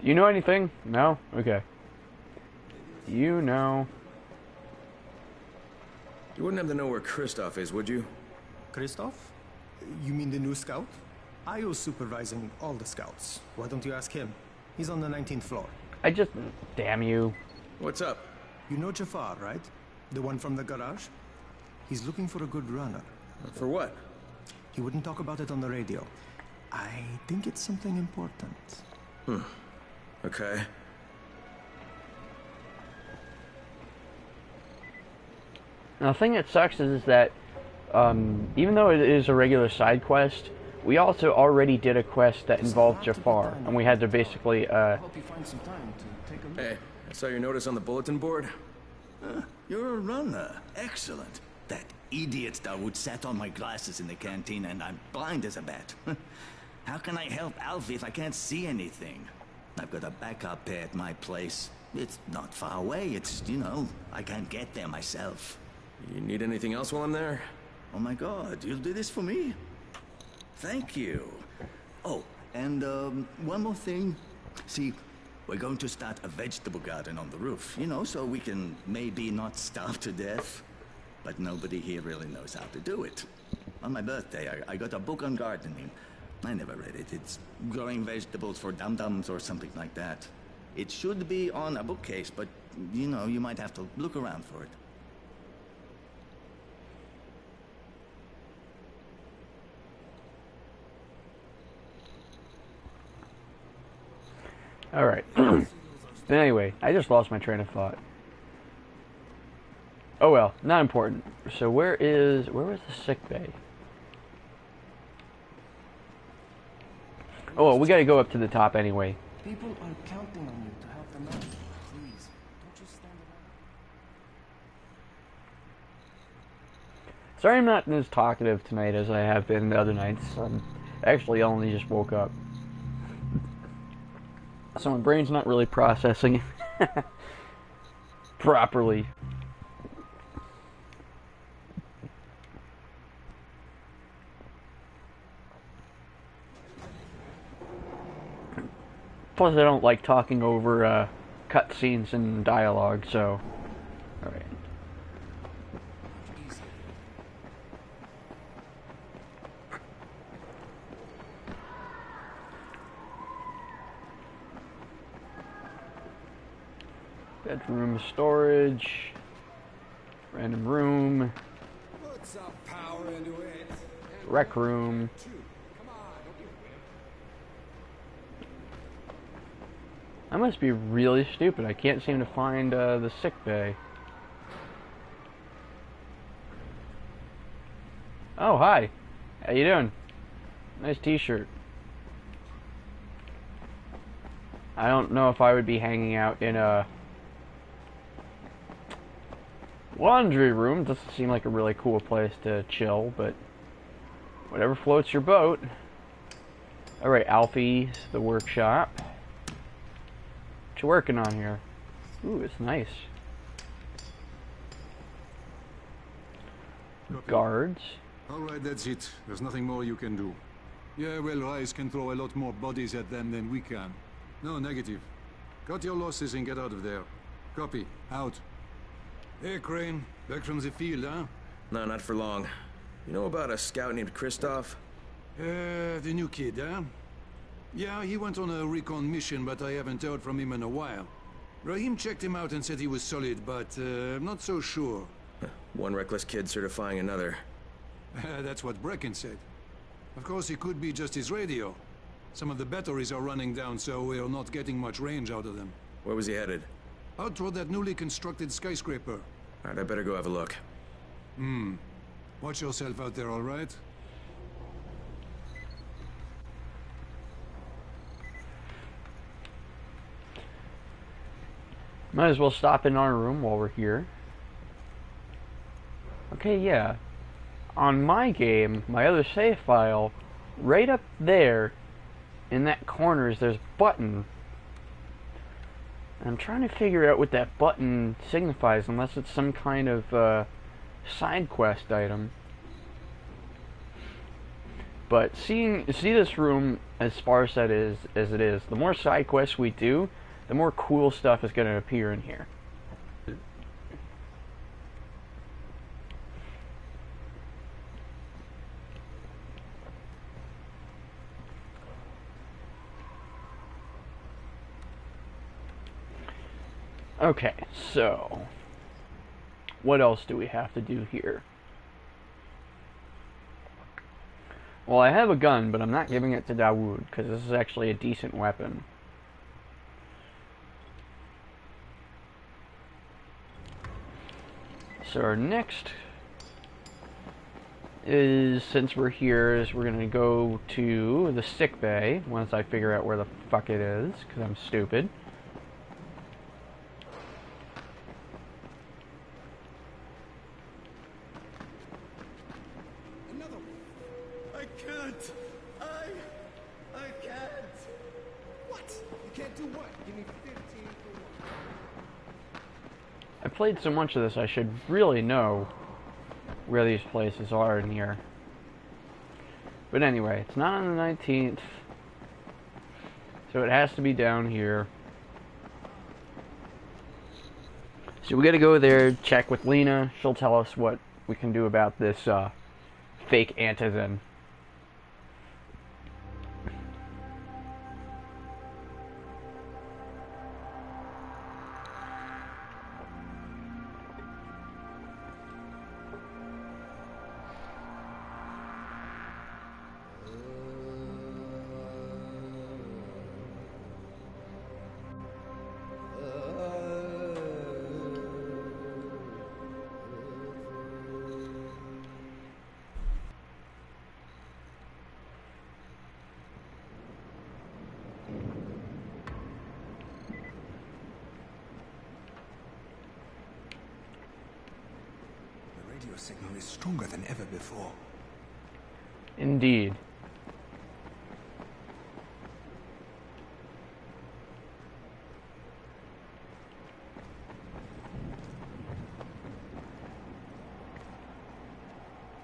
[SPEAKER 1] You know anything? No? Okay. You know.
[SPEAKER 3] You wouldn't have to know where Christoph is, would you?
[SPEAKER 5] Christoph? You mean the new scout? I was supervising all the scouts. Why don't you ask him? He's on the 19th floor.
[SPEAKER 1] I just... Damn you.
[SPEAKER 3] What's up?
[SPEAKER 5] You know Jafar, right? The one from the garage? He's looking for a good runner.
[SPEAKER 3] For what?
[SPEAKER 5] He wouldn't talk about it on the radio. I think it's something important.
[SPEAKER 3] Okay.
[SPEAKER 1] Now, the thing that sucks is that even though it is a regular side quest, we also already did a quest that involved Jafar, and we had to basically,
[SPEAKER 3] Hope you find some time to take a look. Hey, I saw your notice on the bulletin board.
[SPEAKER 11] You're a runner. Excellent. That idiot Dawood sat on my glasses in the canteen and I'm blind as a bat. How can I help Alfie if I can't see anything? I've got a backup pair at my place. It's not far away. It's, you know, I can't get there myself.
[SPEAKER 3] You need anything else while I'm there?
[SPEAKER 11] Oh my God, you'll do this for me? Thank you. Oh, and one more thing. See, we're going to start a vegetable garden on the roof, you know, so we can maybe not starve to death. But nobody here really knows how to do it. On my birthday, I got a book on gardening. I never read it. It's growing vegetables for dum-dums or something like that. It should be on a bookcase, but, you know, you might have to look around for it.
[SPEAKER 1] Alright. Anyway, I just lost my train of thought. Oh well, not important. So where was the sick bay? Oh well, we gotta go up to the top anyway.
[SPEAKER 13] People are counting on you to help them out. Please, don't just stand around.
[SPEAKER 1] Sorry I'm not as talkative tonight as I have been the other nights. Actually, I only just woke up. So my brain's not really processing properly. Plus, I don't like talking over cutscenes and dialogue, so... Alright. Bedroom storage. Random room.
[SPEAKER 7] Put some power into it.
[SPEAKER 1] Rec room. I must be really stupid. I can't seem to find the sick bay. Oh, hi. How you doing? Nice t-shirt. I don't know if I would be hanging out in a laundry room. Doesn't seem like a really cool place to chill, but whatever floats your boat. Alright, Alfie's the workshop. What you working on here? Ooh, it's nice. Guards.
[SPEAKER 16] Alright, that's it. There's nothing more you can do. Yeah, well, Rise can throw a lot more bodies at them than we can. No, negative. Cut your losses and get out of there. Copy. Out.
[SPEAKER 6] Hey, Crane. Back from the field, huh?
[SPEAKER 3] No, not for long. You know about a scout named Christoph?
[SPEAKER 6] The new kid, huh? Yeah, he went on a recon mission, but I haven't heard from him in a while. Rahim checked him out and said he was solid, but I'm not so sure.
[SPEAKER 3] One reckless kid certifying another.
[SPEAKER 16] That's what Brecken said. Of course, it could be just his radio. Some of the batteries are running down, so we're not getting much range out of them.
[SPEAKER 3] Where was he headed?
[SPEAKER 16] Out toward that newly constructed skyscraper.
[SPEAKER 3] Alright, I better go have a look.
[SPEAKER 16] Watch yourself out there, all right?
[SPEAKER 1] Might as well stop in our room while we're here. Okay, yeah. On my game, my other save file, right up there, in that corner, there's a button. I'm trying to figure out what that button signifies, unless it's some kind of side quest item. But see this room as sparse as it is, the more side quests we do, the more cool stuff is going to appear in here. Okay, so what else do we have to do here? Well, I have a gun, but I'm not giving it to Dawood, because this is actually a decent weapon. So our next is, since we're here, is we're going to go to the sick bay, once I figure out where the fuck it is, because I'm stupid.
[SPEAKER 15] I can't. I can't. What? You can't do what? Give me 15 for one.
[SPEAKER 1] I played so much of this, I should really know where these places are in here. But anyway, it's not on the 19th, so it has to be down here. So we gotta go there, check with Lena. She'll tell us what we can do about this fake Antizin.
[SPEAKER 3] radio signal is stronger than ever before.
[SPEAKER 1] Indeed.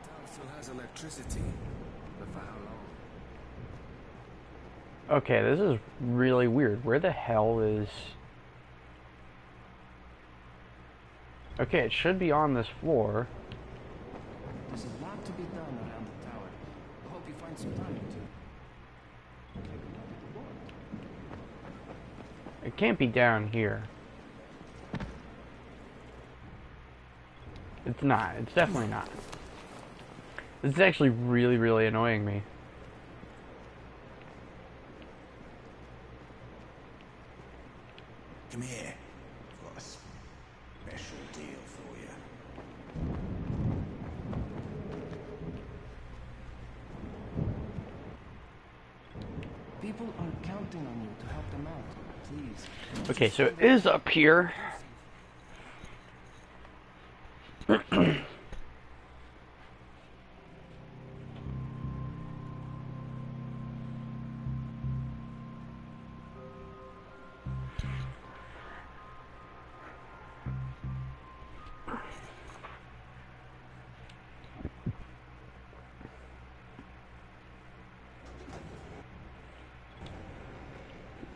[SPEAKER 3] Town still has electricity, but for how long?
[SPEAKER 1] Okay, this is really weird. Where the hell is... Okay, it should be on this floor.
[SPEAKER 13] There's a lot to be done around the tower. I hope you find some time to.
[SPEAKER 1] It can't be down here. It's not. It's definitely not. This is actually really, really annoying me.
[SPEAKER 5] Come here. I've got a special deal for you.
[SPEAKER 13] People are counting on you to help them out. Please.
[SPEAKER 1] Okay, so it is up here.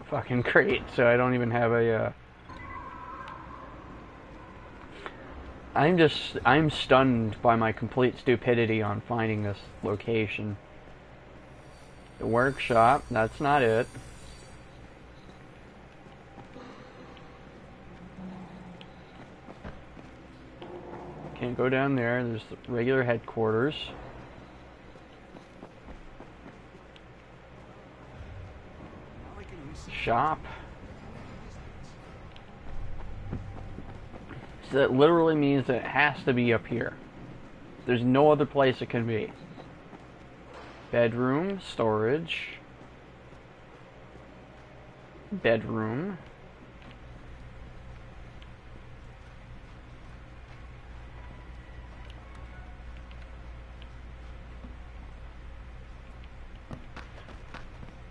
[SPEAKER 1] Fucking great, so I don't even have a, I'm stunned by my complete stupidity on finding this location. The workshop, that's not it. Can't go down there, there's the regular headquarters. Shop. So that literally means that it has to be up here. There's no other place it can be. Bedroom, storage. Bedroom.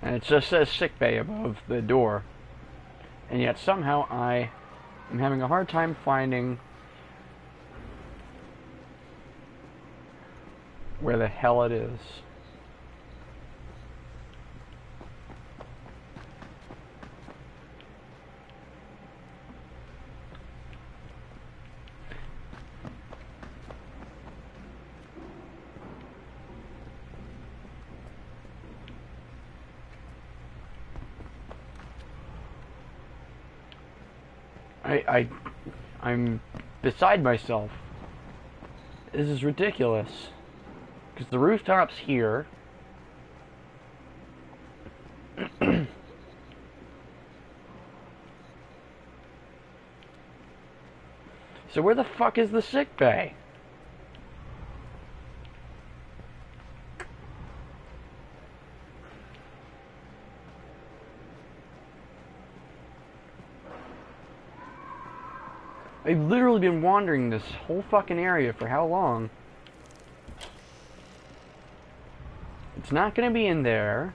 [SPEAKER 1] And it just says sick bay above the door. And yet somehow I am having a hard time finding where the hell it is. I'm beside myself. This is ridiculous. Because the rooftop's here. So where the fuck is the sick bay? I've literally been wandering this whole fucking area for how long? It's not gonna be in there.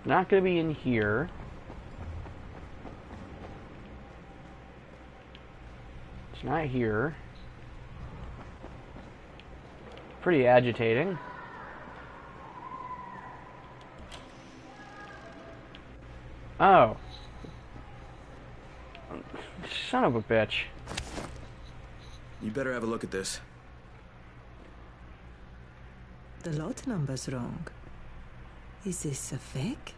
[SPEAKER 1] Not gonna be in here. It's not here. Pretty agitating. Oh. Son of a bitch.
[SPEAKER 3] You better have a look at this.
[SPEAKER 17] The lot number's wrong. Is this a fake?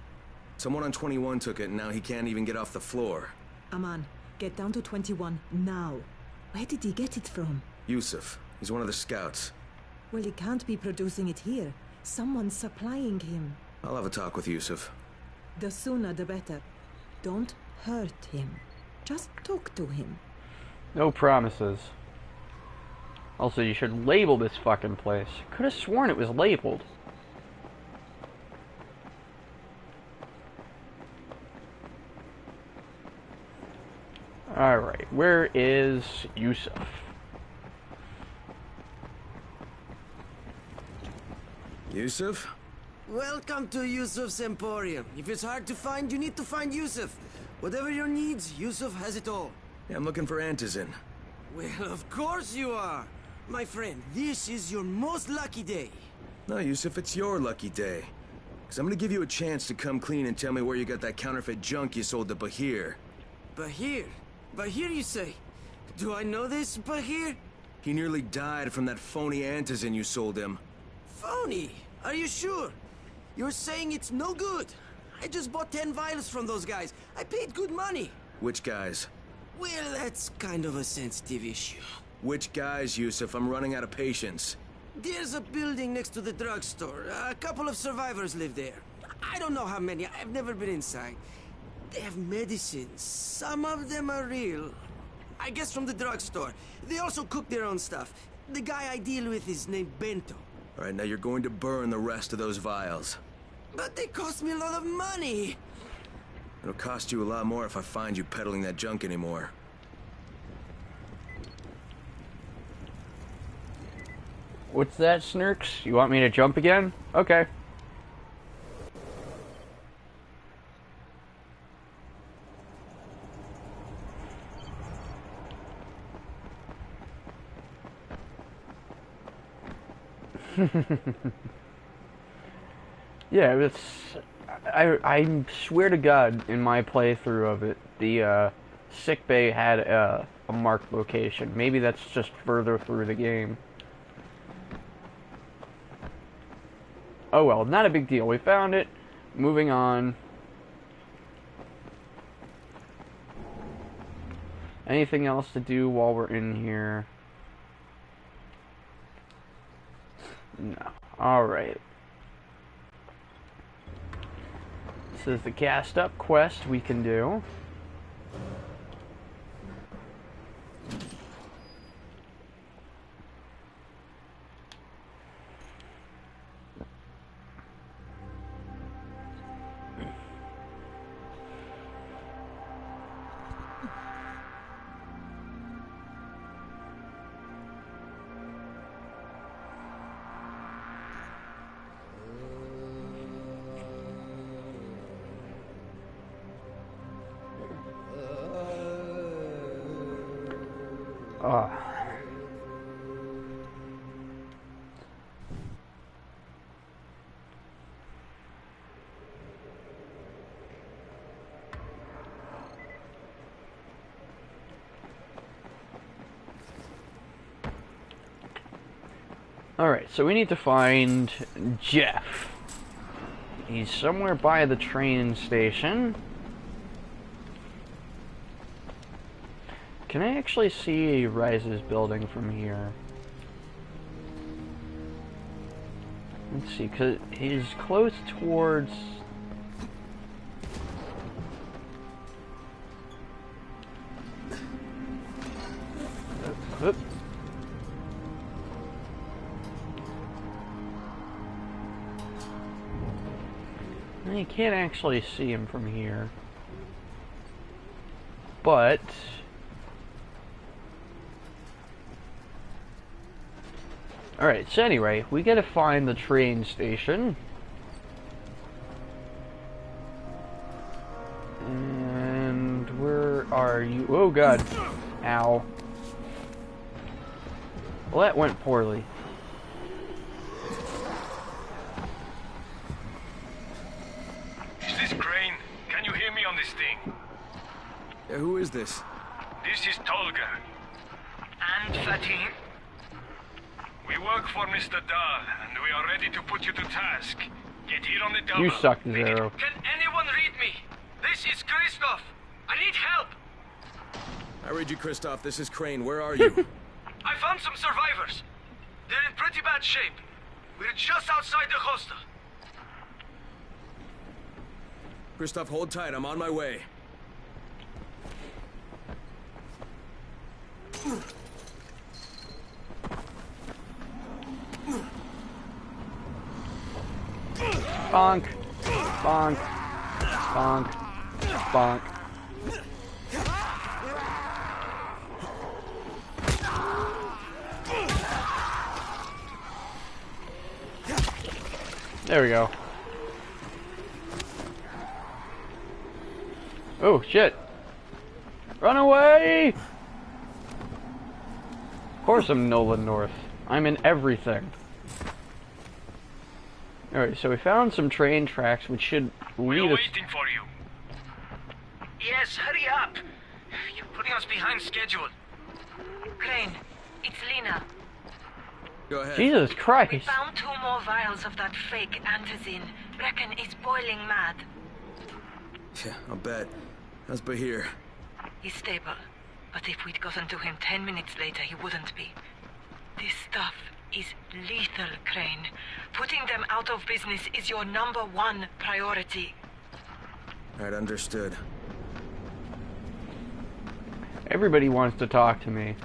[SPEAKER 3] Someone on 21 took it and now he can't even get off the floor.
[SPEAKER 17] Aman, get down to 21 now. Where did he get it from?
[SPEAKER 3] Yusuf. He's one of the scouts.
[SPEAKER 17] Well, he can't be producing it here. Someone's supplying him.
[SPEAKER 3] I'll have a talk with Yusuf.
[SPEAKER 17] The sooner the better. Don't hurt him. Just talk to him.
[SPEAKER 1] No promises. Also, you should label this fucking place. Could have sworn it was labeled. Alright, where is Yusuf?
[SPEAKER 3] Yusuf?
[SPEAKER 18] Welcome to Yusuf's Emporium. If it's hard to find, you need to find Yusuf. Whatever your needs, Yusuf has it all.
[SPEAKER 3] Yeah, I'm looking for Antizin.
[SPEAKER 18] Well, of course you are. My friend, this is your most lucky day.
[SPEAKER 3] No, Yusuf, it's your lucky day. Because I'm gonna give you a chance to come clean and tell me where you got that counterfeit junk you sold to Bahir.
[SPEAKER 18] Bahir? Bahir, you say? Do I know this, Bahir?
[SPEAKER 3] He nearly died from that phony Antizin you sold him.
[SPEAKER 18] Phony? Are you sure? You're saying it's no good. I just bought 10 vials from those guys. I paid good money.
[SPEAKER 3] Which guys?
[SPEAKER 18] Well, that's kind of a sensitive issue.
[SPEAKER 3] Which guys, Yusuf? I'm running out of patience.
[SPEAKER 18] There's a building next to the drugstore. A couple of survivors live there. I don't know how many. I've never been inside. They have medicines. Some of them are real. I guess from the drugstore. They also cook their own stuff. The guy I deal with is named Bento.
[SPEAKER 3] All right, now you're going to burn the rest of those vials.
[SPEAKER 18] But they cost me a lot of money.
[SPEAKER 3] It'll cost you a lot more if I find you peddling that junk anymore.
[SPEAKER 1] What's that, Snurks? You want me to jump again? Okay. Yeah, it's... I swear to God, in my playthrough of it, the sickbay had a marked location. Maybe that's just further through the game. Oh well, not a big deal. We found it. Moving on. Anything else to do while we're in here? No. Alright. This is the cast up quest we can do. Alright, so we need to find Jeff. He's somewhere by the train station. Can I actually see Rise's building from here? Let's see, because he's close towards... Oop. You can't actually see him from here. But... Alright, so anyway, we gotta find the train station. And where are you? Oh god. Ow. Well, that went poorly.
[SPEAKER 2] Is this Crane? Can you hear me on this thing?
[SPEAKER 3] Yeah, who is this?
[SPEAKER 2] This is Tolga.
[SPEAKER 8] And Fatin?
[SPEAKER 2] We work for Mr. Dahl, and we are ready to put you to task. Get here on the double.
[SPEAKER 1] You suck, Zero.
[SPEAKER 4] Can anyone read me? This is Christoph. I need help.
[SPEAKER 3] I read you, Christoph. This is Crane. Where are you?
[SPEAKER 4] I found some survivors. They're in pretty bad shape. We're just outside the hostel.
[SPEAKER 3] Christoph, hold tight. I'm on my way.
[SPEAKER 1] Bonk. Bonk. Bonk. Bonk. There we go. Oh, shit. Run away! Of course I'm Nolan North. I'm in everything. Alright, so we found some train tracks which should lead us...
[SPEAKER 2] We're waiting for you. Yes, hurry up. You're putting us behind schedule.
[SPEAKER 9] Crane, it's Lena.
[SPEAKER 3] Go ahead.
[SPEAKER 1] Jesus Christ.
[SPEAKER 9] We found 2 more vials of that fake antizin. Brecken is boiling mad.
[SPEAKER 3] Yeah, I'll bet. How's Bahir?
[SPEAKER 9] He's stable. But if we'd gotten to him 10 minutes later, he wouldn't be. This stuff is lethal, Crane. Putting them out of business is your #1 priority.
[SPEAKER 3] Right, understood.
[SPEAKER 1] Everybody wants to talk to me.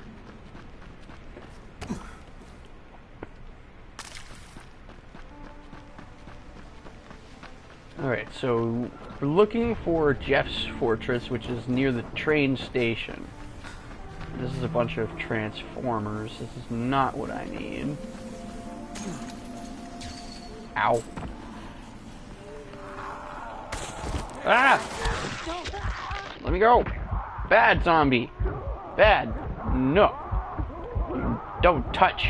[SPEAKER 1] Alright, so we're looking for Jeff's Fortress, which is near the train station. This is a bunch of transformers. This is not what I need. Ow. Ah! Let me go! Bad zombie! Bad! No! Don't touch!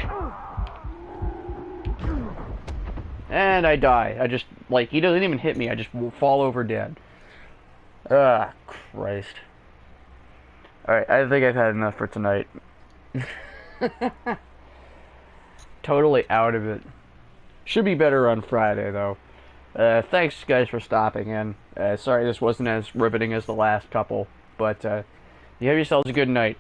[SPEAKER 1] And I die. I just, like, he doesn't even hit me. I just fall over dead. Ah, Christ. Alright, I think I've had enough for tonight. Totally out of it. Should be better on Friday, though. Thanks, guys, for stopping in. Sorry this wasn't as riveting as the last couple, but you have yourselves a good night.